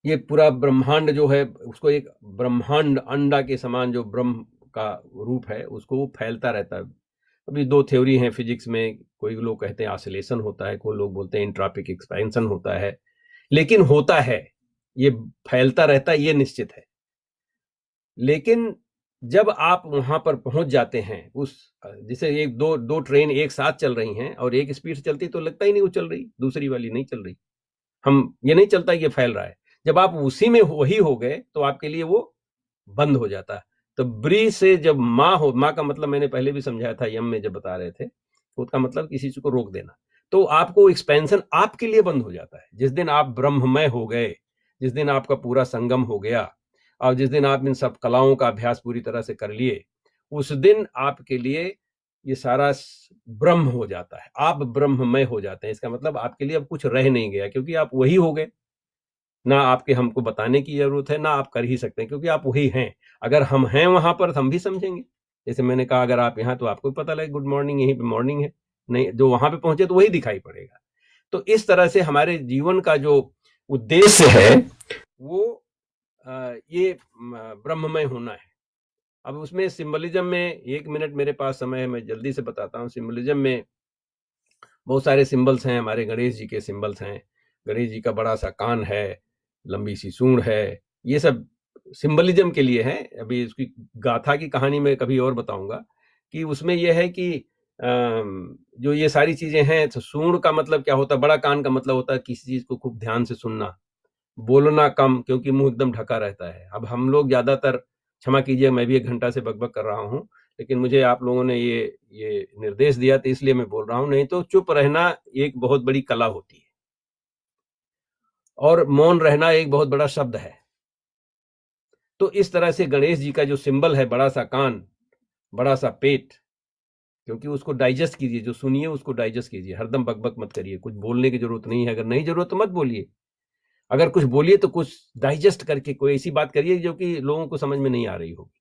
ये पूरा ब्रह्मांड जो है उसको एक ब्रह्मांड अंडा के समान जो ब्रह्म का रूप है उसको वो फैलता रहता है। अभी 2 थ्योरी हैं फिजिक्स में, कोई लोग कहते हैं ऑसिलेशन होता है, कोई लोग बोलते हैं एंट्रोपिक एक्सपेंशन होता है, लेकिन होता है, ये फैलता रहता है, ये निश्चित है। लेकिन जब आप वहां पर पहुंच जाते हैं, उस जैसे एक दो ट्रेन एक साथ चल रही हैं और एक स्पीड से चलती तो लगता ही नहीं वो चल रही, दूसरी वाली नहीं चल रही, हम ये नहीं चलता ये फैल रहा है। जब आप उसी में वही हो गए तो आपके लिए वो बंद हो जाता है। तो ब्री से जब माँ हो, माँ का मतलब मैंने पहले भी समझाया था यम में जब बता रहे थे, तो उसका मतलब किसी चीज को रोक देना। तो आपको एक्सपेंशन आपके लिए बंद हो जाता है जिस दिन आप ब्रह्ममय हो गए, जिस दिन आपका पूरा संगम हो गया और जिस दिन आप इन सब कलाओं का अभ्यास पूरी तरह से कर लिए, उस दिन आपके लिए ये सारा ब्रह्म हो जाता है, आप ब्रह्ममय हो जाते हैं। इसका मतलब आपके लिए अब कुछ रह नहीं गया, क्योंकि आप वही हो गए। ना आपके हमको बताने की जरूरत है, ना आप कर ही सकते हैं, क्योंकि आप वही हैं। अगर हम हैं वहां पर हम भी समझेंगे। जैसे मैंने कहा अगर आप यहाँ तो आपको भी पता लगे गुड मॉर्निंग, यहीं पे मॉर्निंग है, नहीं जो वहां पे पहुंचे तो वही दिखाई पड़ेगा। तो इस तरह से हमारे जीवन का जो उद्देश्य है वो ये ब्रह्ममय होना है। अब उसमें सिंबलिज्म में 1 मिनट मेरे पास समय है, मैं जल्दी से बताता हूँ। सिंबलिज्म में बहुत सारे सिंबल्स हैं। हमारे गणेश जी के सिंबल्स हैं। गणेश जी का बड़ा सा कान है, लंबी सी सूंड है, ये सब सिंबलिज्म के लिए है। अभी इसकी गाथा की कहानी में कभी और बताऊंगा कि उसमें यह है कि जो ये सारी चीजें हैं, तो सूंड का मतलब क्या होता है, बड़ा कान का मतलब होता है किसी चीज को खूब ध्यान से सुनना, बोलना कम, क्योंकि मुंह एकदम ढका रहता है। अब हम लोग ज्यादातर, क्षमा कीजिए मैं भी 1 घंटा से बकबक कर रहा हूँ, लेकिन मुझे आप लोगों ने ये निर्देश दिया तो इसलिए मैं बोल रहा हूँ, नहीं तो चुप रहना एक बहुत बड़ी कला होती है और मौन रहना एक बहुत बड़ा शब्द है। तो इस तरह से गणेश जी का जो सिंबल है, बड़ा सा कान, बड़ा सा पेट, क्योंकि उसको डाइजेस्ट कीजिए, जो सुनिए उसको डाइजेस्ट कीजिए, हरदम बकबक मत करिए, कुछ बोलने की जरूरत नहीं है। अगर नहीं जरूरत तो मत बोलिए, अगर कुछ बोलिए तो कुछ डाइजेस्ट करके कोई ऐसी बात करिए जो कि लोगों को समझ में नहीं आ रही होगी,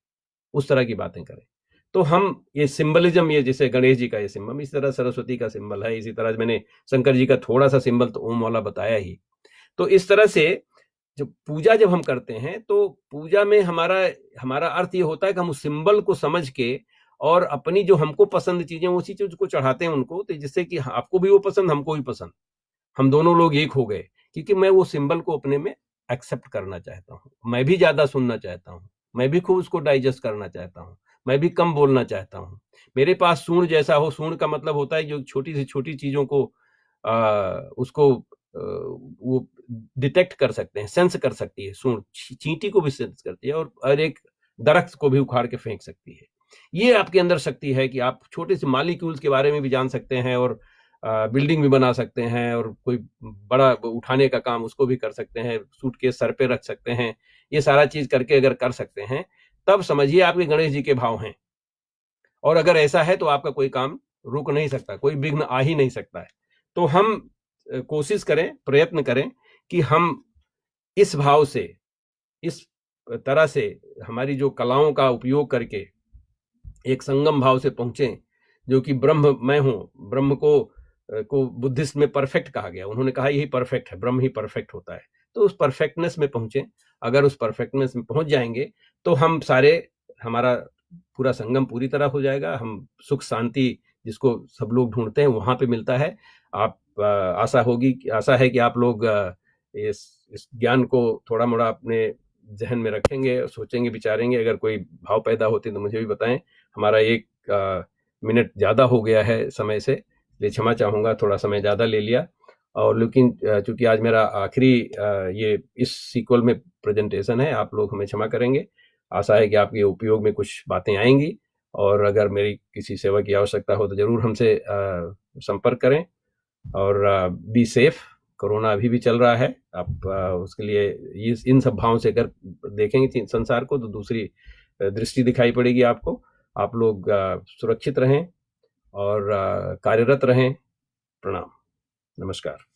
उस तरह की बातें करें। तो हम ये सिंबलिज्म, ये जैसे गणेश जी का ये सिंबल, इस तरह सरस्वती का सिंबल है, इसी तरह मैंने शंकर जी का थोड़ा सा सिंबल तो ओम वाला बताया ही। तो इस तरह से जब पूजा जब हम करते हैं तो पूजा में हमारा अर्थ ये होता है कि हम उस सिंबल को समझ के और अपनी जो हमको पसंद चीजें उसी चीज को चढ़ाते हैं उनको, तो जिससे कि आपको भी वो पसंद, हमको भी पसंद, हम दोनों लोग एक हो गए, क्योंकि मैं वो सिंबल को अपने में एक्सेप्ट करना चाहता हूँ, मैं भी ज्यादा सुनना चाहता हूँ, मैं भी खूब उसको डाइजेस्ट करना चाहता हूँ, मैं भी कम बोलना चाहता हूँ। मेरे पास सूंड जैसा हो, सूंड का मतलब होता है जो छोटी से छोटी चीजों को उसको वो डिटेक्ट कर सकते हैं, सेंस कर सकती है सूंड, चींटी को भी सेंस करती है और एक दरख्त को भी उखाड़ के फेंक सकती है। ये आपके अंदर शक्ति है कि आप छोटे से मॉलिक्यूल्स के बारे में भी जान सकते हैं और बिल्डिंग भी बना सकते हैं और कोई बड़ा उठाने का काम उसको भी कर सकते हैं, सूटकेस सर पे रख सकते हैं। ये सारा चीज करके अगर कर सकते हैं तब समझिए आपके गणेश जी के भाव हैं। और अगर ऐसा है तो आपका कोई काम रुक नहीं सकता, कोई विघ्न आ ही नहीं सकता है। तो हम कोशिश करें, प्रयत्न करें कि हम इस भाव से, इस तरह से हमारी जो कलाओं का उपयोग करके एक संगम भाव से पहुंचे, जो कि ब्रह्म मैं हूं। ब्रह्म को बुद्धिस्ट में परफेक्ट कहा गया, उन्होंने कहा यही परफेक्ट है, ब्रह्म ही परफेक्ट होता है। तो उस परफेक्टनेस में पहुंचे, अगर उस परफेक्टनेस में पहुंच जाएंगे तो हम सारे, हमारा पूरा संगम पूरी तरह हो जाएगा, हम सुख शांति जिसको सब लोग ढूंढते हैं वहां पे मिलता है। आप आशा है कि आप लोग इस ज्ञान को थोड़ा मोड़ा अपने जहन में रखेंगे, सोचेंगे, विचारेंगे। अगर कोई भाव पैदा होते तो मुझे भी बताएं। हमारा 1 मिनट ज़्यादा हो गया है समय से, इसलिए क्षमा चाहूँगा, थोड़ा समय ज़्यादा ले लिया। और लेकिन चूंकि आज मेरा आखिरी ये इस सीक्वल में प्रेजेंटेशन है, आप लोग हमें क्षमा करेंगे। आशा है कि आपके उपयोग में कुछ बातें आएंगी, और अगर मेरी किसी सेवा की आवश्यकता हो तो ज़रूर हमसे संपर्क करें। और बी सेफ, कोरोना अभी भी चल रहा है। आप उसके लिए इन सब भावों से अगर देखेंगे संसार को तो दूसरी दृष्टि दिखाई पड़ेगी आपको। आप लोग सुरक्षित रहें और कार्यरत रहें। प्रणाम, नमस्कार।